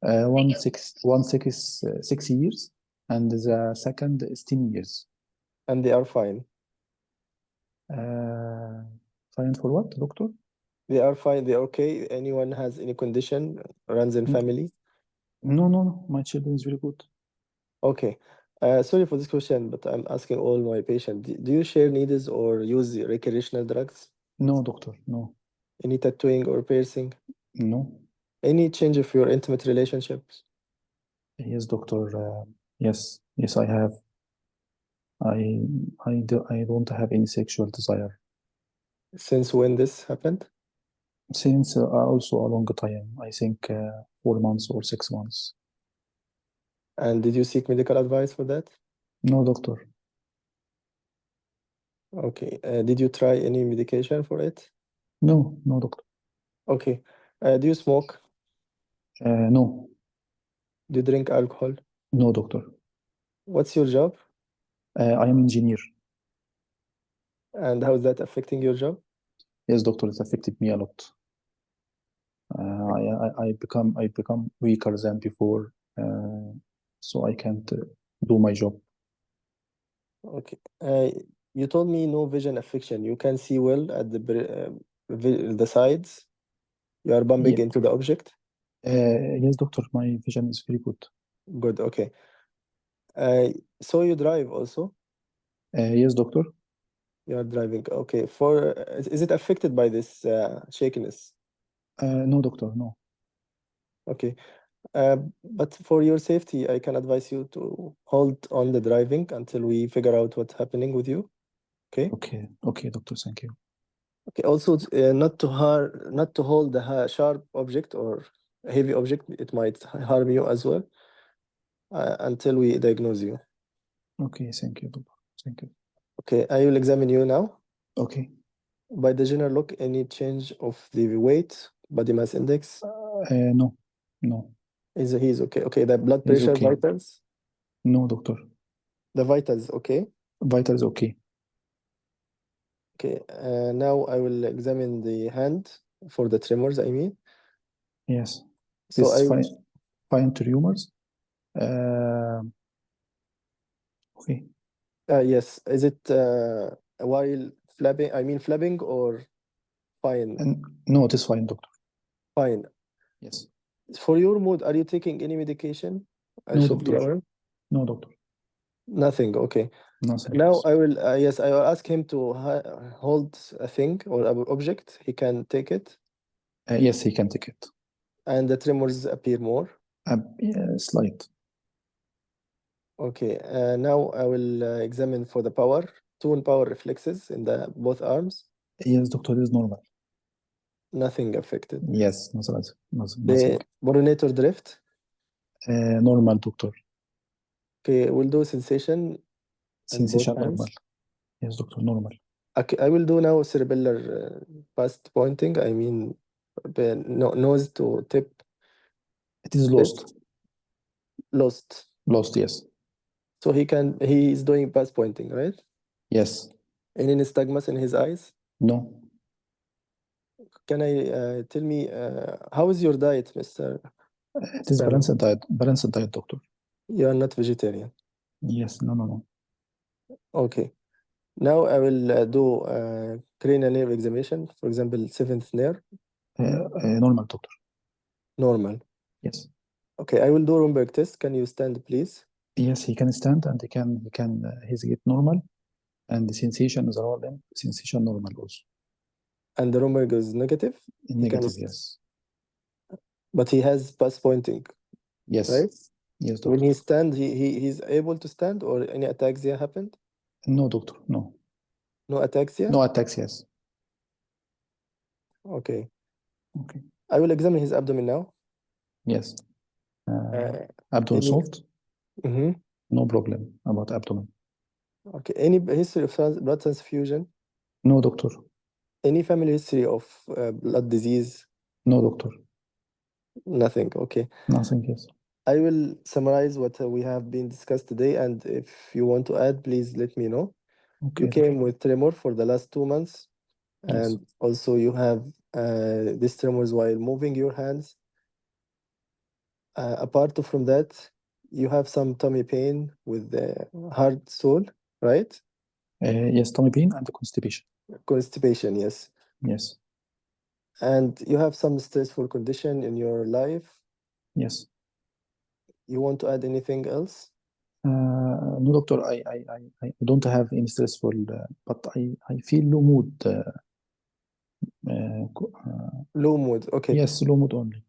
One 6 years, and the second is 10 years. And they are fine. Uh, Fine for what, doctor? They are fine. They're okay. Anyone has any condition runs in Mm. family? No. My children is very good. Okay. Sorry for this question, but I'm asking all my patients. Do you share needles or use recreational drugs? No, doctor. No. Any tattooing or piercing? No. Any change of your intimate relationships? Yes, doctor. Yes, I have. I don't have any sexual desire Since when this happened? since also a long time. I think 4 months or 6 months. And did you seek medical advice for that? No, doctor. Okay. Did you try any medication for it? No, doctor. Okay. Do you smoke? No, Do you drink alcohol? no, doctor. What's your job? I am engineer. And how is that affecting your job? Yes, doctor. It affected me a lot. I become weaker than before, so I can't do my job. Okay. You told me no vision affection. You can see well at the sides. You are bumping Yeah. into the object. Yes, doctor. My vision is very good. Good. Okay. So you drive also? Yes, doctor. You are driving. Okay. Is it affected by this shakiness? No, doctor. No. Okay. But for your safety, I can advise you to hold on the driving until we figure out what's happening with you. Okay. Okay, doctor. Thank you. Okay. Also, not to hold the sharp object or heavy object. It might harm you as well until we diagnose you. Okay, thank you, doctor. Thank you. Okay. I will examine you now. Okay. By the general look, any change of the weight, body mass index? No. He's okay. Okay. The blood He's pressure, okay. vitals? No, doctor. The vitals, okay. Vital is okay. Okay. Now I will examine the hand for the tremors, I mean. Yes. So This I fine, fine tumors. Okay. yes. Is it while flapping? I mean flapping or fine? And no, it is fine, doctor. Fine. Yes. For your mood, are you taking any medication? I No, should be doctor. aware. No, doctor. Nothing. Okay. Nothing. Now Yes. I will. Yes, I will ask him to hold a thing or an object. He can take it, Yes, he can take it. and the tremors appear more. Yeah, slight. Okay. Now I will examine for the power, tone power reflexes in the both arms. Yes, doctor, it is normal. Nothing affected. Yes, nothing. The pronator drift. Normal, doctor. Okay, we'll do sensation and both Sensation hands. normal. Yes, doctor, normal. Okay, I will do now cerebellar past pointing. I mean, nose to tip. It is lost. Lost. Lost, yes. So he is doing past pointing, right? Yes. Any nystagmus in his eyes? No. Can I tell me how is your diet, Mr. It is Salman? balanced diet, doctor. You are not vegetarian. Yes, no. Okay. Now I will do cranial nerve examination, for example, seventh nerve. Normal, doctor. Normal. Yes. Okay, I will do Romberg test. Can you stand, please? Yes, he can stand and he can his gait normal, and the sensation is around him. Sensation normal also. And the Romberg is negative. Negative, yes. But he has past pointing, Yes. right? Yes, When doctor. he stand, he's able to stand, or any ataxia happened? No, doctor. No. No ataxia? No attacks, yes. Okay. Okay. I will examine his abdomen now. Yes. Abdomen Any- soft. Mhm. No problem about abdomen. Okay. Any history of blood transfusion? No, doctor. Any family history of blood disease? No, doctor. Nothing. Okay. Nothing, yes. I will summarize what we have been discussed today, and if you want to add, please let me know. Okay, You came with tremor for the last 2 months, Yes. and also you have these tremors while moving your hands. Apart from that, you have some tummy pain with the hard sole, right? Yes, tummy pain and constipation. Constipation, yes. Yes. And you have some stressful condition in your life. Yes. You want to add anything else? No, doctor, I don't have any stressful, but I feel low mood. Low mood. Okay. Yes, low mood only.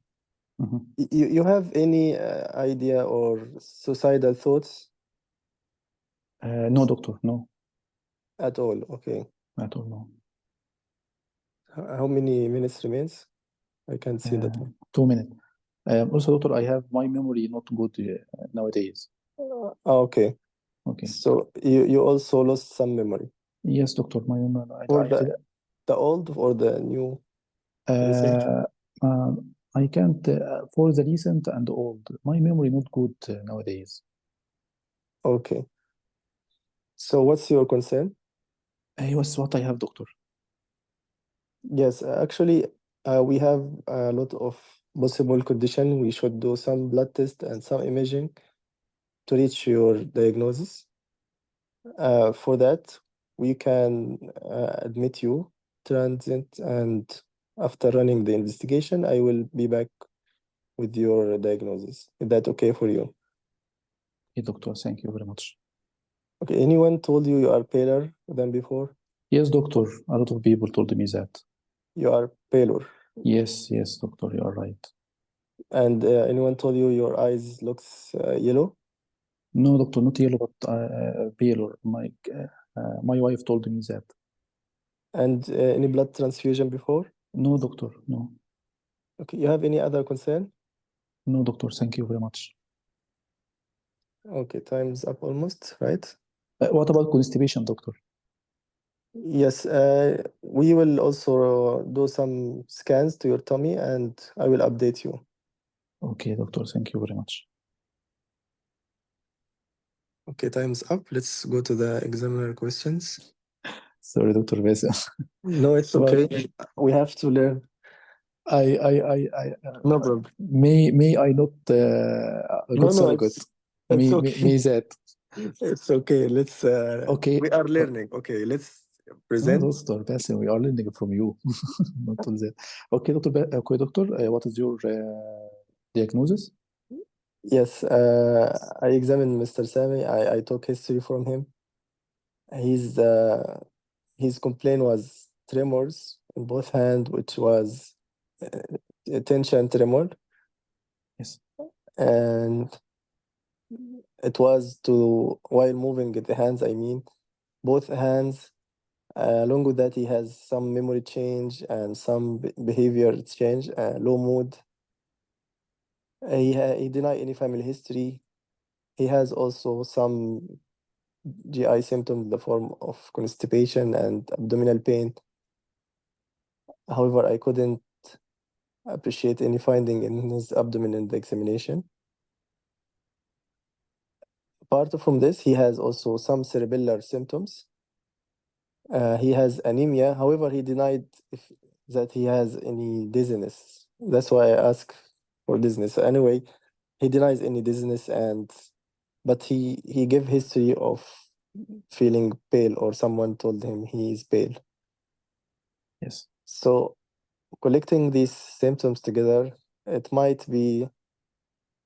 Mhm. You have any idea or suicidal thoughts No, doctor, no, at all? Okay. at all, no. How many minutes remains? I can't see that one. 2 minutes. Also, doctor, I have my memory not good nowadays. Okay. Okay. So you also lost some memory Yes, doctor, my memory. for the old or the new recent? I can't for the recent and old. My memory not good nowadays. Okay. So what's your concern? What's what I have, doctor? Yes, actually, we have a lot of possible condition. We should do some blood test and some imaging to reach your diagnosis. For that, we can admit you transient, and after running the investigation, I will be back with your diagnosis. Is that okay for you? Hey, doctor, thank you very much. Okay, anyone told you are paler than before? Yes, doctor, a lot of people told me that. You are paler. Yes, doctor, you are right. And anyone told you your eyes looks yellow? No, doctor, not yellow, but pale. My wife told me that. And any blood transfusion before? No, doctor, no. Okay, you have any other concern? No, doctor, thank you very much. Okay, time's up almost, right? What about constipation, doctor? Yes, we will also do some scans to your tummy and I will update you. Okay, doctor, thank you very much. Okay, time's up. Let's go to the examiner questions. Sorry, Dr. Basil. No, it's But- okay. We have to learn. No problem. May I not No, good no, surrogate? it's May okay. that. It's okay. Let's Okay. we are learning. Okay, let's No, present. Dr. Basil, we are learning from you. Not on that. Okay, okay, doctor, what is your diagnosis? Yes, I examined Mr. Sami. I took history from him. His complaint was tremors in both hands, which was tension tremor, Yes. and it was to while moving the hands. I mean, both hands. Along with that, he has some memory change and some behavior change, low mood. He denied any family history. He has also some GI symptoms in the form of constipation and abdominal pain. However, I couldn't appreciate any finding in his abdomen in the examination. Apart from this, he has also some cerebellar symptoms. He has anemia. However, he denied that he has any dizziness. That's why I asked for dizziness. Anyway, he denies any dizziness, but he gave history of feeling pale, or someone told him he is pale. Yes. So collecting these symptoms together, it might be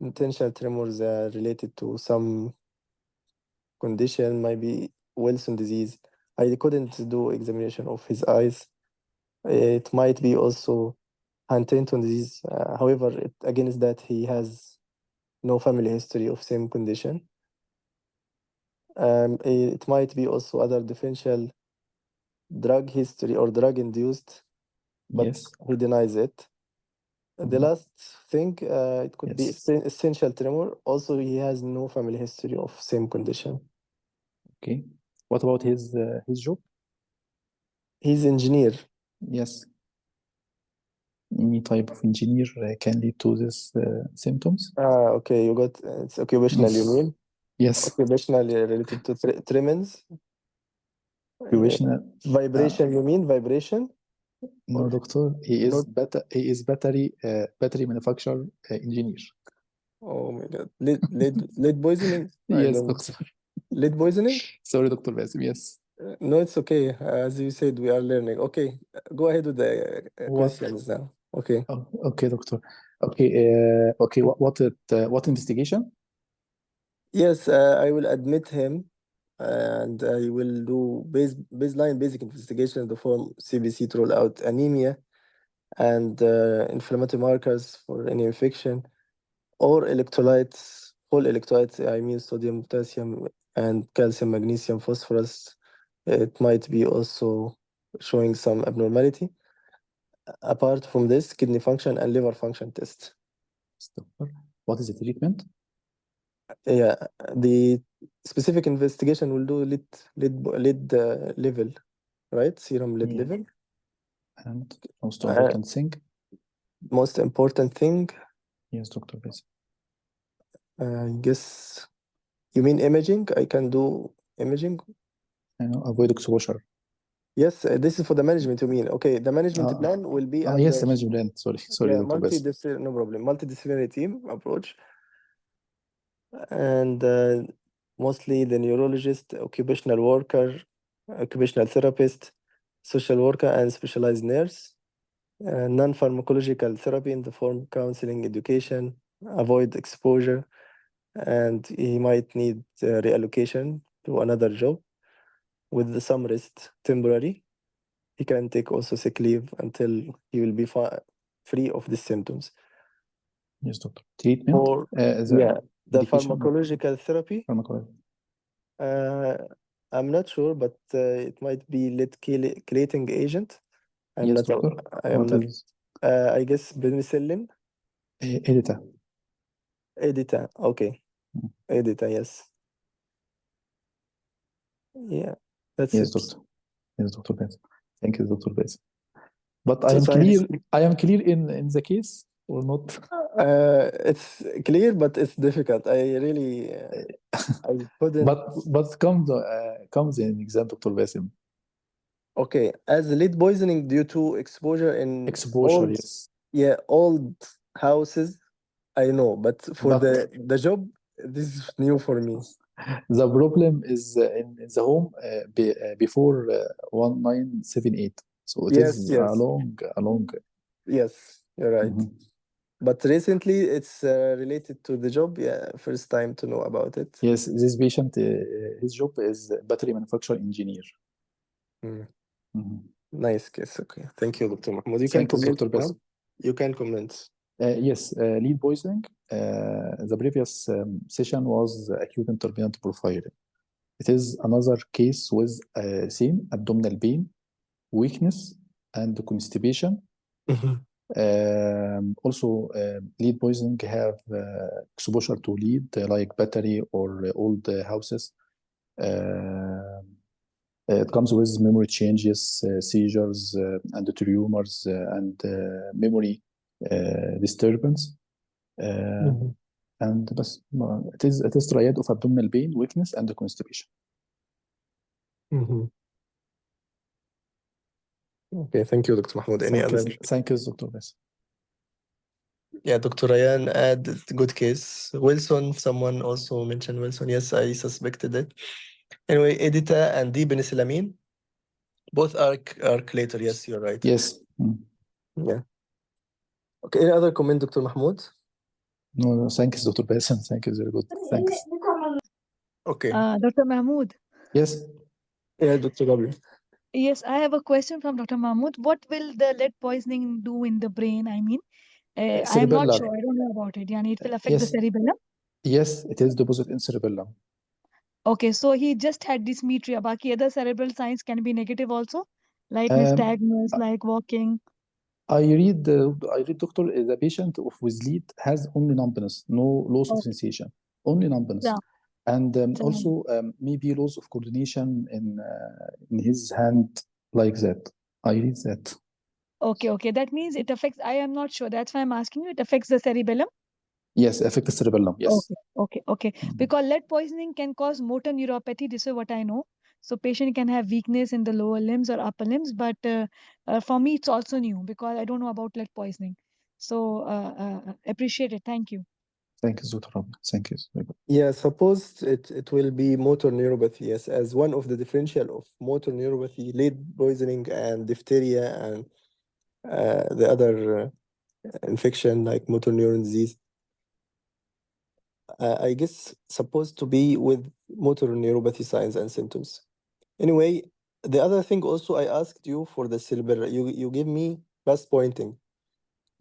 intentional tremors related to some condition, maybe Wilson disease. I couldn't do examination of his eyes. It might be also Huntington disease. However, it against that he has no family history of same condition. It might be also other differential drug history or drug induced, but Yes. he denies it. The Mhm. last thing, it could be Yes. essential tremor. Also, he has no family history of same condition. Okay. What about his job? He's engineer. Yes. Any type of engineer can lead to these symptoms? Okay, you got it's occupational, you mean? Yes. Occupational related to tremens. Occupational. Vibration, you mean vibration? No, Or doctor. He is not? He is battery manufacturer engineer. Oh my God, lead poisoning? I Yes, don't. doctor. Lead poisoning? Sorry, Dr. Basim. Yes. No, it's okay. As you said, we are learning. Okay, go ahead with the What? questions now. Okay. Okay, doctor. Okay, okay. What investigation? Yes, I will admit him, and I will do baseline basic investigation in the form CBC to rule out anemia and inflammatory markers for any infection, or electrolytes, whole electrolytes, I mean sodium, potassium, and calcium, magnesium, phosphorus. It might be also showing some abnormality. Apart from this, kidney function and liver function test. Yes, doctor. What is the treatment? Yeah, the specific investigation will do lead level, right? Serum lead Yeah. level. And most Uh, important thing? Most important thing, Yes, doctor, please. I guess you mean imaging? I can do imaging. Avoid exposure. Yes, this is for the management, you mean? Okay, the management plan will be yes, under, the management plan. Sorry, yeah, doctor, please. no problem, multidisciplinary team approach, and mostly the neurologist, occupational worker, occupational therapist, social worker, and specialized nurse. Non-pharmacological therapy in the form counseling, education, avoid exposure, and he might need reallocation to another job with some rest temporary. He can take also sick leave until he will be free of these symptoms. Yes, doctor. Treatment? Or The the medication? pharmacological therapy, Pharmacology. I'm not sure, but it might be lead chelating agent. I'm Yes, not. doctor. I am What not. is I guess penicillin. Edita? Edita. Okay. Mm. Edita. Yes. Yeah. That's Yes, it. doctor. Yes, Dr. Benz. Thank you, Dr. Benz. But I So am science. clear. I am clear in the case or not? It's clear, but it's difficult. I really, I couldn't. But comes in exam, Dr. Basim. Okay, as lead poisoning due to exposure in Exposure, old, yes. yeah, old houses, I know, but for But the job, this is new for me. the problem is in the home before 1978. So it Yes, is yes, a long. yes, you're right. Mhm. But recently, it's related to the job. Yeah, first time to know about it. Yes, this patient, his job is battery manufacturer engineer. Mm. Mhm. Nice case. Okay, thank you, Dr. Mahmoud. You can Thank you, comment Dr. now. Basim. You can comment. Yes, lead poisoning. The previous session was acute intermittent profiling. It is another case with same abdominal pain, weakness, and constipation. Mhm. Also, lead poisoning have exposure to lead like battery or old houses. It comes with memory changes, seizures, and tremors, and memory disturbance. Mhm. And بس it is triad of abdominal pain, weakness, and constipation. Mhm. Okay, thank you, Dr. Mahmoud. Any other? Thank you, Dr. Bess. Yeah, Dr. Ryan added good case. Wilson, someone also mentioned Wilson. Yes, I suspected it. Anyway, Edita and D-penicillamine, both are chelator. Yes, you're right. Yes. Yeah. Okay, any other comment, Dr. Mahmoud? No, thanks, Dr. Bassem. Thank you, very good. Thanks. Okay. Dr. Mahmood. Yes. Yeah, Dr. Gabriel. Yes, I have a question from Dr. Mahmood. What will the lead poisoning do in the brain? I mean, I am not Cerebellum. sure. I don't know about it. Yani it will affect the Yes. cerebellum. Yes, it is deposit in cerebellum. Okay, so he just had dysmetria. Baki other cerebral signs can be negative also, like Um, nystagmus, like walking. I read, doctor, the patient with lead has only numbness, no loss of Okay. sensation, only numbness. Yeah. And So- also maybe loss of coordination in his hand like that. I read that. Okay. That means it affects, I am not sure. That's why I'm asking you. It affects the cerebellum. Yes, affect the cerebellum. Yes. Okay. Because lead poisoning can cause motor neuropathy. This is what I know. So patient can have weakness in the lower limbs or upper limbs. But for me, it's also new because I don't know about lead poisoning. So appreciate it. Thank you. Thank you, Dr. Rabia. Thank you. Very good. Yeah, suppose it will be motor neuropathy, yes, as one of the differential of motor neuropathy, lead poisoning and diphtheria and the other infection like motor neuron disease. I guess supposed to be with motor neuropathy signs and symptoms. Anyway, the other thing also I asked you for the cerebellar, you give me fast pointing,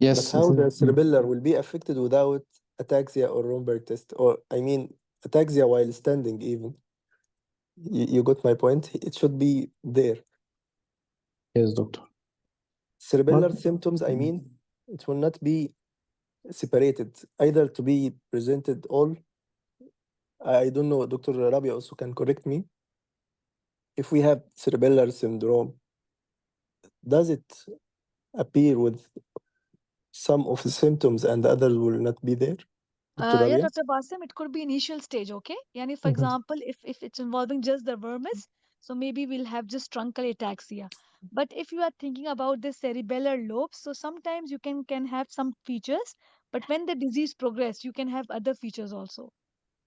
but Yes, how it the is. cerebellar will be affected without ataxia or Romberg test, or I mean ataxia while standing even. You got my point? It should be there. Yes, doctor. Cerebellar But symptoms, I mean, it will not be separated, either to be presented all. I don't know, Dr. Rabia also can correct me. If we have cerebellar syndrome, does it appear with some of the symptoms and the others will not be there? Dr. Yeah, Rabia? Dr. Basim, it could be initial stage, okay? Yani, for Mhm. example, if it's involving just the vermis, so maybe we'll have just truncal ataxia. But if you are thinking about the cerebellar lobes, so sometimes you can have some features, but when the disease progress, you can have other features also.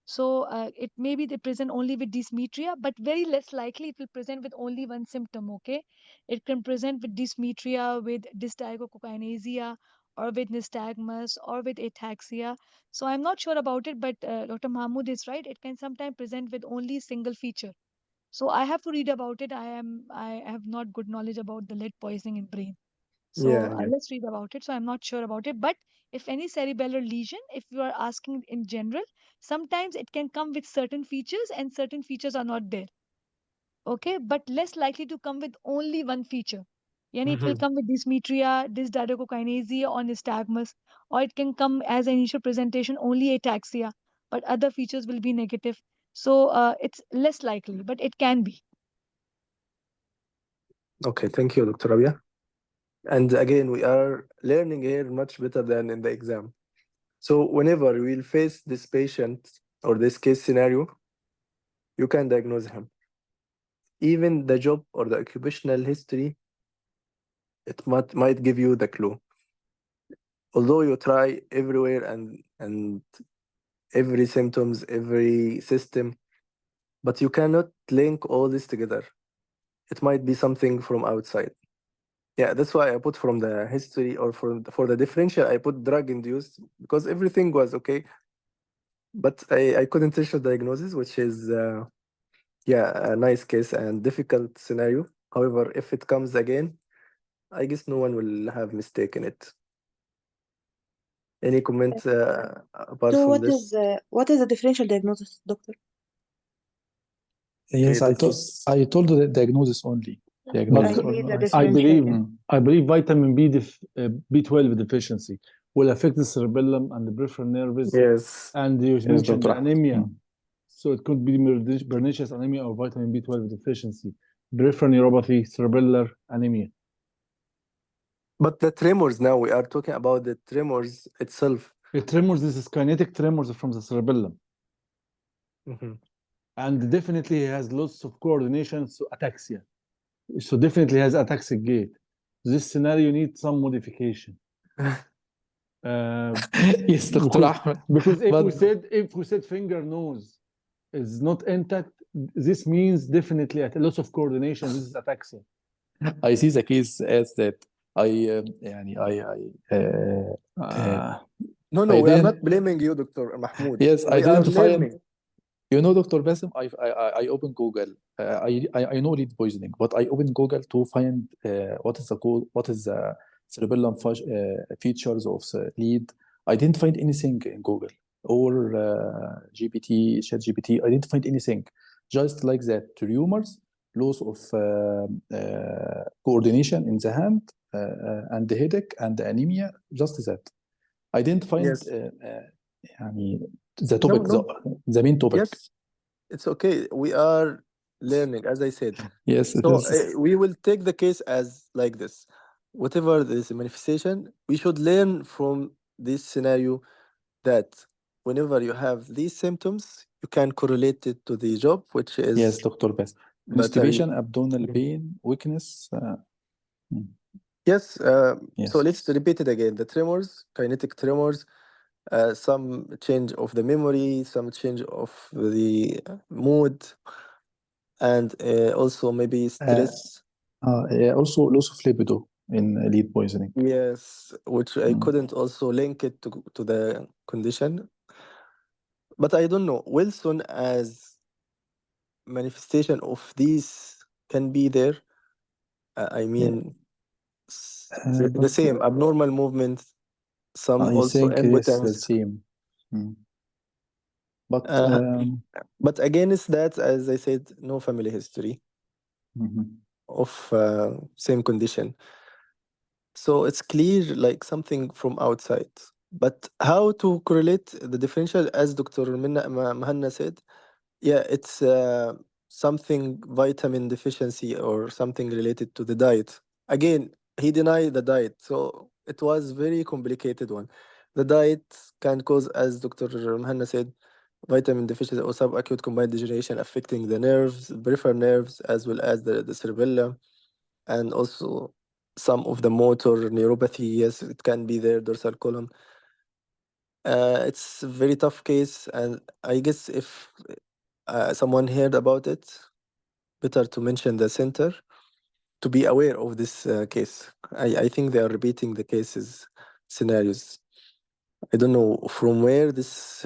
So it may be they present only with dysmetria, but very less likely it will present with only one symptom. Okay, it can present with dysmetria, with dysdiagochokinesia, or with nystagmus, or with ataxia. So I'm not sure about it, but Dr. Mahmood is right. It can sometimes present with only single feature. So I have to read about it. I have not good knowledge about the lead poisoning in brain. So Yeah, yeah. let's read about it. So I'm not sure about it. But if any cerebellar lesion, if you are asking in general, sometimes it can come with certain features and certain features are not there. Okay, but less likely to come with only one feature. Yani it will Mhm. come with dysmetria, dysdiadochokinesia, or nystagmus, or it can come as an initial presentation only ataxia, but other features will be negative. So it's less likely, but it can be. Okay, thank you, Dr. Rabia. And again, we are learning here much better than in the exam. So whenever we'll face this patient or this case scenario, you can diagnose him. Even the job or the occupational history, it might give you the clue. Although you try everywhere and every symptoms, every system, but you cannot link all this together. It might be something from outside. Yeah, that's why I put from the history or for the differential, I put drug induced because everything was okay, but I couldn't issue diagnosis, which is yeah, a nice case and difficult scenario. However, if it comes again, I guess no one will have mistaken it. Any comment apart So from this? what is the differential diagnosis, doctor? yes, This I told the diagnosis only. I Diagnosis need only. the I differential. Yeah. I believe vitamin B12 deficiency will affect the cerebellum and the peripheral nerves, yes. and you Yes, mentioned Dr. the anemia. So it could be pernicious anemia or vitamin B12 deficiency, peripheral neuropathy, cerebellar anemia. But the tremors now, we are talking about the tremors itself. The tremors, this is kinetic tremors from the cerebellum. Mhm. And definitely he has lots of coordination, so ataxia. So definitely has ataxic gait. This scenario needs some modification. Yes, Dr. Ahmed. Because But if we said finger nose is not intact, this means definitely at a loss of coordination. This is ataxia. I see the case as that يعني No, I we are didn't. not blaming you, Dr. Mahmoud. Yes, I We are didn't find. learning. You know, Dr. Basim, I opened Google. I know lead poisoning, but I opened Google to find what is the cerebellum features of the lead. I didn't find anything in Google or ChatGPT. I didn't find anything. Just like that, tumors, loss of coordination in the hand, and the headache and the anemia. Just that. I didn't find Yes. يعني the No, topic, no. the main topic. Yes, it's okay. We are learning, as I said. Yes, it So is. we will take the case as like this. Whatever this manifestation, we should learn from this scenario that whenever you have these symptoms, you can correlate it to the job, which Yes, is Dr. Bess. battery. Constipation, abdominal Mhm. pain, weakness. Yes. Yes. So let's repeat it again. The tremors, kinetic tremors, some change of the memory, some change of the mood, and also maybe stress. Also loss of libido in lead poisoning. Yes, which I Mm. couldn't also link it to the condition. But I don't know. Wilson as manifestation of these can be there. I mean, the But same abnormal movement, some I also think yes, the impotence. same. Mm. But Uh, but against that, as I said, no family history mhm. of same condition. So it's clear like something from outside. But how to correlate the differential, as Dr. Mahanna said, yeah, it's something vitamin deficiency or something related to the diet. Again, he denied the diet, so it was very complicated one. The diet can cause, as Dr. Mahanna said, vitamin deficiency or subacute combined degeneration affecting the nerves, peripheral nerves, as well as the cerebellum, and also some of the motor neuropathy. Yes, it can be there, dorsal column. It's a very tough case, and I guess if someone heard about it, better to mention the center to be aware of this case. I think they are repeating the cases scenarios. I don't know from where this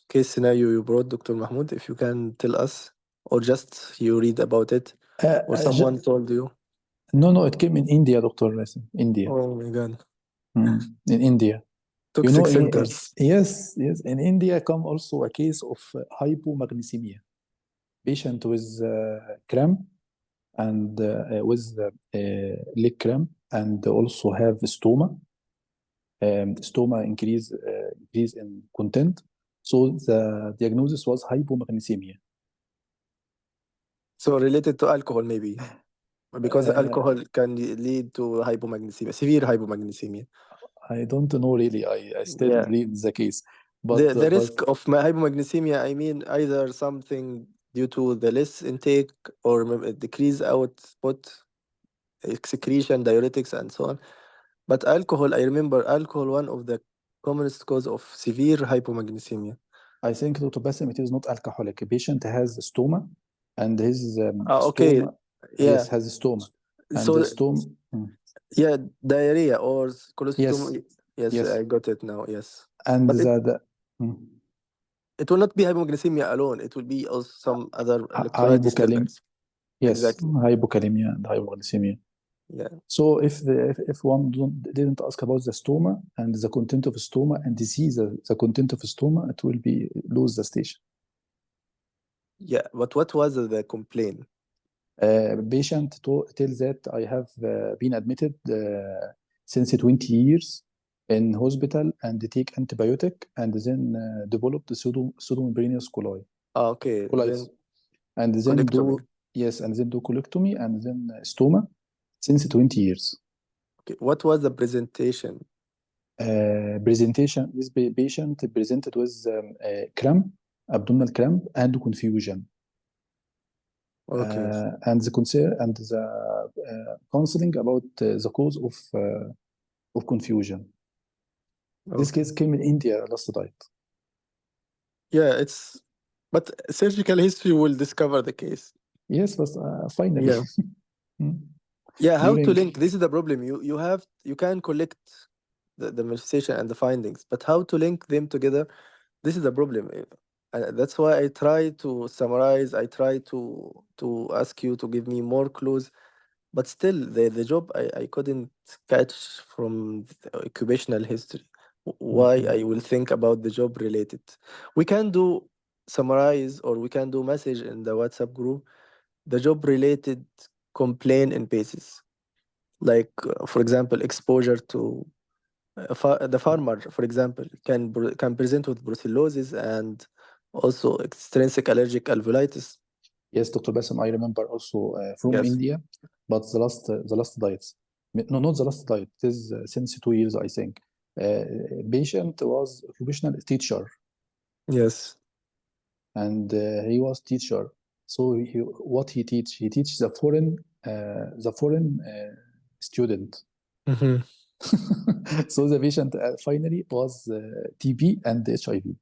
case scenario you brought, Dr. Mahmoud, if you can tell us, or just you read about it, or someone told you. No, it came in India, Dr. Rasim. India. Oh my God. In India. You Toxic know, centers. yes, in India come also a case of hypomagnesemia. Patient with cramp and with leg cramp and also have stoma. Stoma increase in content. So the diagnosis was hypomagnesemia. So related to alcohol, maybe. Because Uh, alcohol can lead to hypomagnesemia, severe hypomagnesemia. I don't know really. I still Yeah. read the case, The risk of hypomagnesemia, I mean, either something due to the less intake or decrease output, excretion, diuretics, and so on. But alcohol, I remember alcohol, one of the commonest cause of severe hypomagnesemia. I think, Dr. Bassem, it is not alcoholic. A patient has stoma, and his Okay, stoma, yeah. yes, has stoma, and So the stoma, yeah, diarrhea or yes, colostomy. Yes, yes, I got it now. Yes, and but mm, it will not be hypoglycemia alone. It will be also some other electrolyte hypokalemia, disturbance. yes, Exactly. hypokalemia and hypoglycemia. Yeah. So if one didn't ask about the stoma and the content of stoma and see the content of stoma, it will be lose the station. Yeah. But what was the complaint? Patient tells that I have been admitted since 20 years in hospital and take antibiotic and then developed pseudomembranous Okay. colitis Then and then colectomy. do colectomy and then stoma since 20 years. Okay. What was the presentation? Presentation, this patient presented with cramp, abdominal cramp and confusion. Okay. And the concern and the counseling about the cause of confusion. This Okay. case came in India last night. Yeah. But surgical history will discover the case. Yes, but finally. Yeah. Yeah. How to During link? This is the problem. You can collect the manifestation and the findings, but how to link them together? This is the problem. That's why I try to summarize. I try to ask you to give me more clues, but still, the job I couldn't catch from the occupational history. Why I will think about the job related. We can do summarize or we can do message in the WhatsApp group. The job related complaint in basis, like for example, exposure to the farmer, for example, can present with brucellosis and also extrinsic allergic alveolitis. yes, Dr. Bassem, I remember also from Yes. India, but the last diets. No, not the last diet. It is since 2 years, I think. Patient was occupational teacher, Yes. and he was teacher. So what he teach? He teach the foreign student. Hmm. So the patient finally was TB and HIV.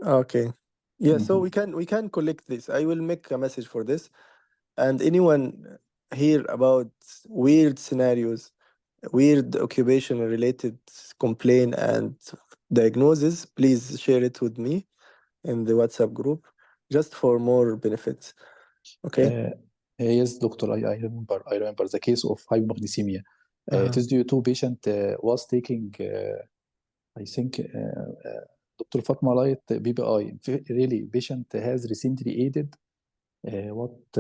Okay. Yeah, so Mhm. we can collect this. I will make a message for this. And anyone hear about weird scenarios, weird occupation related complaint and diagnosis, please share it with me in the WhatsApp group just for more benefits. Okay? Yes, doctor, I remember the case of hypomagnesemia. It Uh-huh. is due to patient was taking, I think, Dr. Fatma Light BPI. Really, patient has recently added what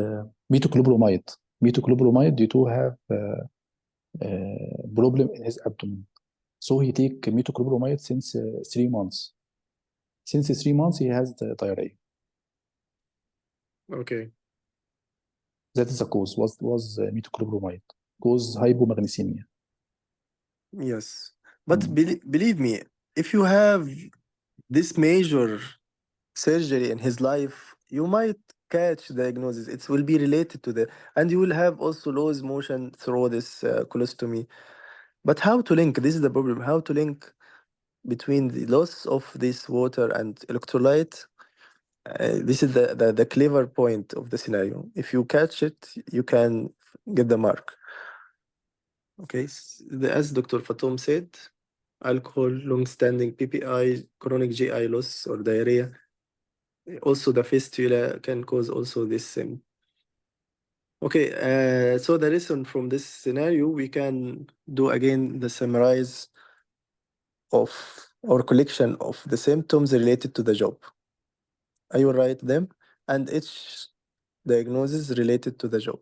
metoclopramide. Metoclopramide due to have problem in his abdomen. So he take metoclopramide since 3 months. Since 3 months, he has the diarrhea. Okay. That is the cause. Was metoclopramide cause hypomagnesemia. Yes. But Mm. believe me, if you have this major surgery in his life, you might catch diagnosis. It will be related to the, and you will have also lose motion through this colostomy. But how to link? This is the problem. How to link between the loss of this water and electrolyte? This is the clever point of the scenario. If you catch it, you can get the mark. Okay, as Dr. Fatom said, alcohol, long-standing PPI, chronic GI loss or diarrhea. Also, the fistula can cause also this same. Okay, so the lesson from this scenario, we can do again the summarize of or collection of the symptoms related to the job. I will write them and each diagnosis related to the job,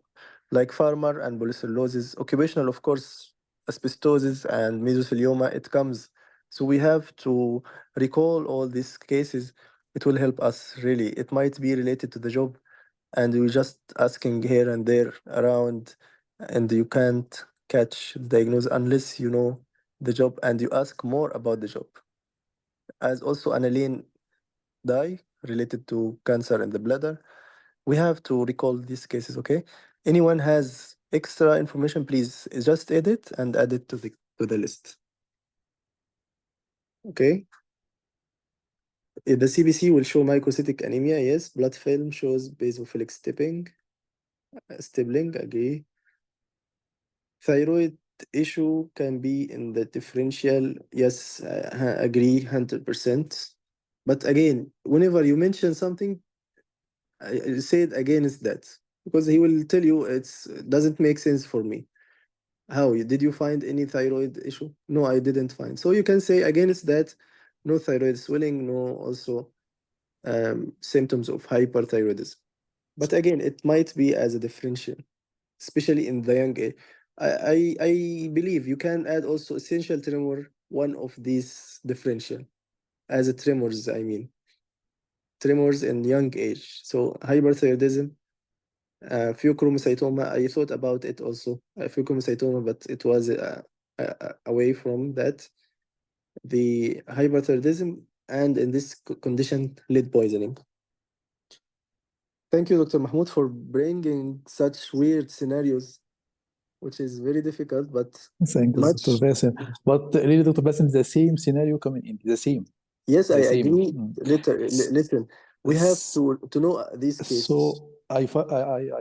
like farmer and brucellosis, occupational, of course, asbestosis and mesothelioma. It comes, so we have to recall all these cases. It will help us really. It might be related to the job, and we're just asking here and there around, and you can't catch the diagnosis unless you know the job and you ask more about the job. As also aniline dye related to cancer in the bladder, we have to recall these cases. Okay, anyone has extra information, please just edit and add it to the list. Okay. The CBC will show microcytic anemia. Yes, blood film shows basophilic stippling. Agree. Thyroid issue can be in the differential. Yes, agree 100%. But again, whenever you mention something, I say it against that, because he will tell you it's doesn't make sense for me. How did you find any thyroid issue? No, I didn't find. So you can say against that, no thyroid swelling, no also symptoms of hyperthyroidism. But again, it might be as a differential, especially in the young age. I believe you can add also essential tremor, one of these differential, as a tremors, I mean, tremors in young age. So hyperthyroidism, pheochromocytoma, I thought about it also, pheochromocytoma, but it was away from that. The hyperthyroidism, and in this condition, lead poisoning. Thank you, Dr. Mahmoud, for bringing such weird scenarios, which is very difficult, but Thank you, Dr. much. Bassem. But really, Dr. Bassem, the same scenario coming in, the same. Yes, I The same. agree. Mm. Listen, we have S- to know these cases. So I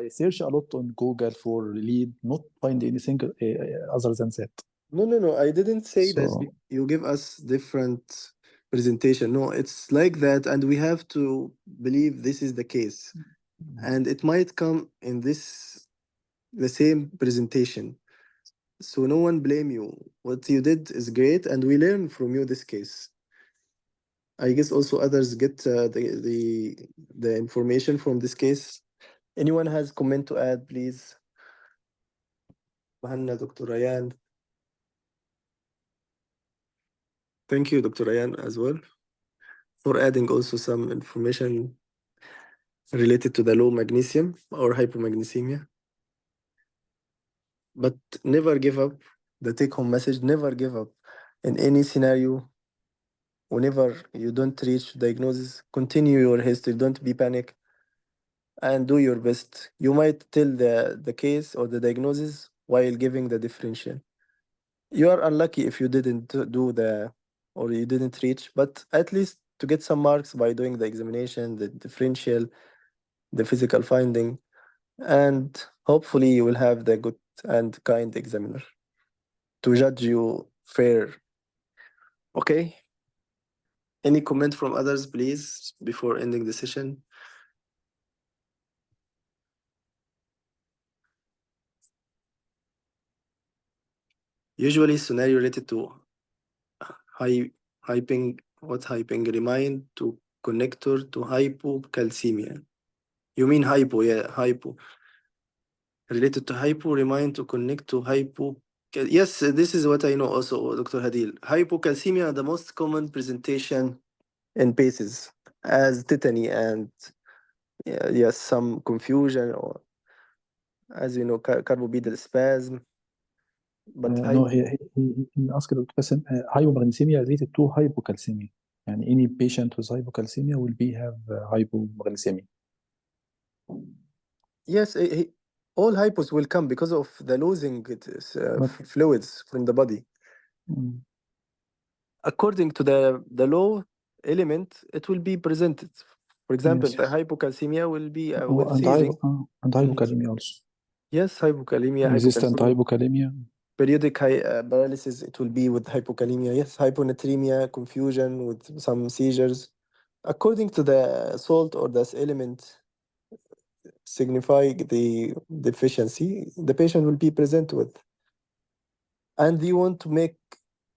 search a lot on Google for lead, not find anything other than that. No. I didn't say that So you give us different presentation. No, it's like that, and we have to believe this is the case, and it might come in the same presentation. So no one blame you. What you did is great, and we learn from you this case. I guess also others get the information from this case. Anyone has comment to add, please? Mahanna, Dr. Ryan. Thank you, Dr. Ryan, as well, for adding also some information related to the low magnesium or hypomagnesemia. But never give up. The take-home message: never give up in any scenario. Whenever you don't reach diagnosis, continue your history. Don't be panic, and do your best. You might tell the case or the diagnosis while giving the differential. You are unlucky if you didn't do or you didn't reach, but at least to get some marks by doing the examination, the differential, the physical finding, and hopefully you will have the good and kind examiner to judge you fair. Okay. Any comment from others, please, before ending the session? Usually scenario related to hyping remind to connector to hypocalcemia. You mean hypo, yeah, hypo. Related to hypo remind to connect to hypo. Yes, this is what I know also, Dr. Hadil. Hypocalcemia, the most common presentation in PACEs as tetany and yes, some confusion or, as you know, carbobedal spasm. But No, he asked Dr. Bassem, hypomagnesemia related to hypocalcemia. And any patient with hypocalcemia will have hypomagnesemia. yes, all hypos will come because of the losing But- fluids from the body. Mm. According to the law element, it will be presented. For example, Yes. the hypocalcemia will be Oh, with and seizing. and hypokalemia also. Yes, hypokalemia, Resistant hypokalemia. hypokalemia. Periodic paralysis, it will be with hypokalemia. Yes, hyponatremia, confusion with some seizures. According to the salt or this element signify the deficiency, the patient will be present with. And you want to make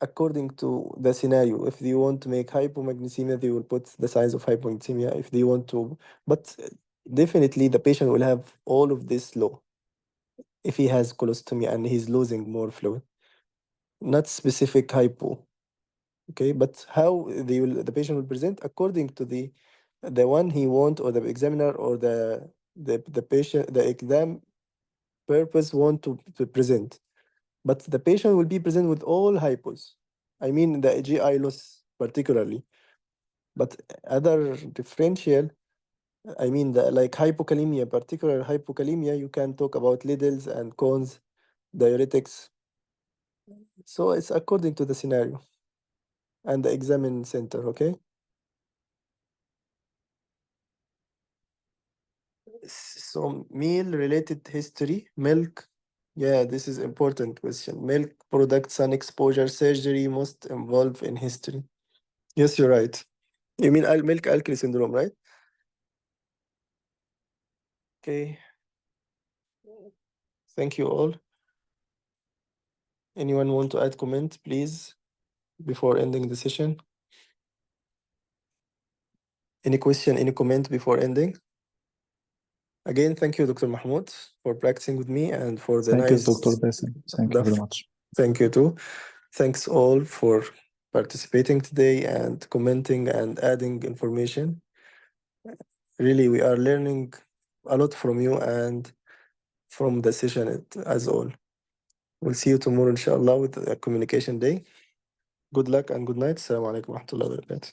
according to the scenario. If they want to make hypomagnesemia, they will put the signs of hypomagnesemia. If they want to, but definitely the patient will have all of this low. If he has colostomy and he's losing more fluid, not specific hypo. Okay, but how the patient will present according to the one he want, or the examiner or the patient, the exam purpose want to present. But the patient will be present with all hypos. I mean the GI loss particularly. But other differential, I mean the like hypokalemia, particular hypokalemia, you can talk about Liddles and cones, diuretics. So it's according to the scenario and the examine center, okay? So meal-related history, milk. Yeah, this is important question. Milk products and exposure surgery most involved in history. Yes, you're right. You mean milk alkali syndrome, right? Okay. Thank you all. Anyone want to add comment, please, before ending the session? Any question, any comment before ending? Again, thank you, Dr. Mahmoud, for practicing with me and for the Thank you, nice. Dr. Bassem. Thank you very much. Thank you too. Thanks all for participating today and commenting and adding information. Really, we are learning a lot from you and from the session as all. We'll see you tomorrow, inshallah, with a communication day. Good luck and good night. Assalamu alaikum wa rahmatullahi wa barakatuh.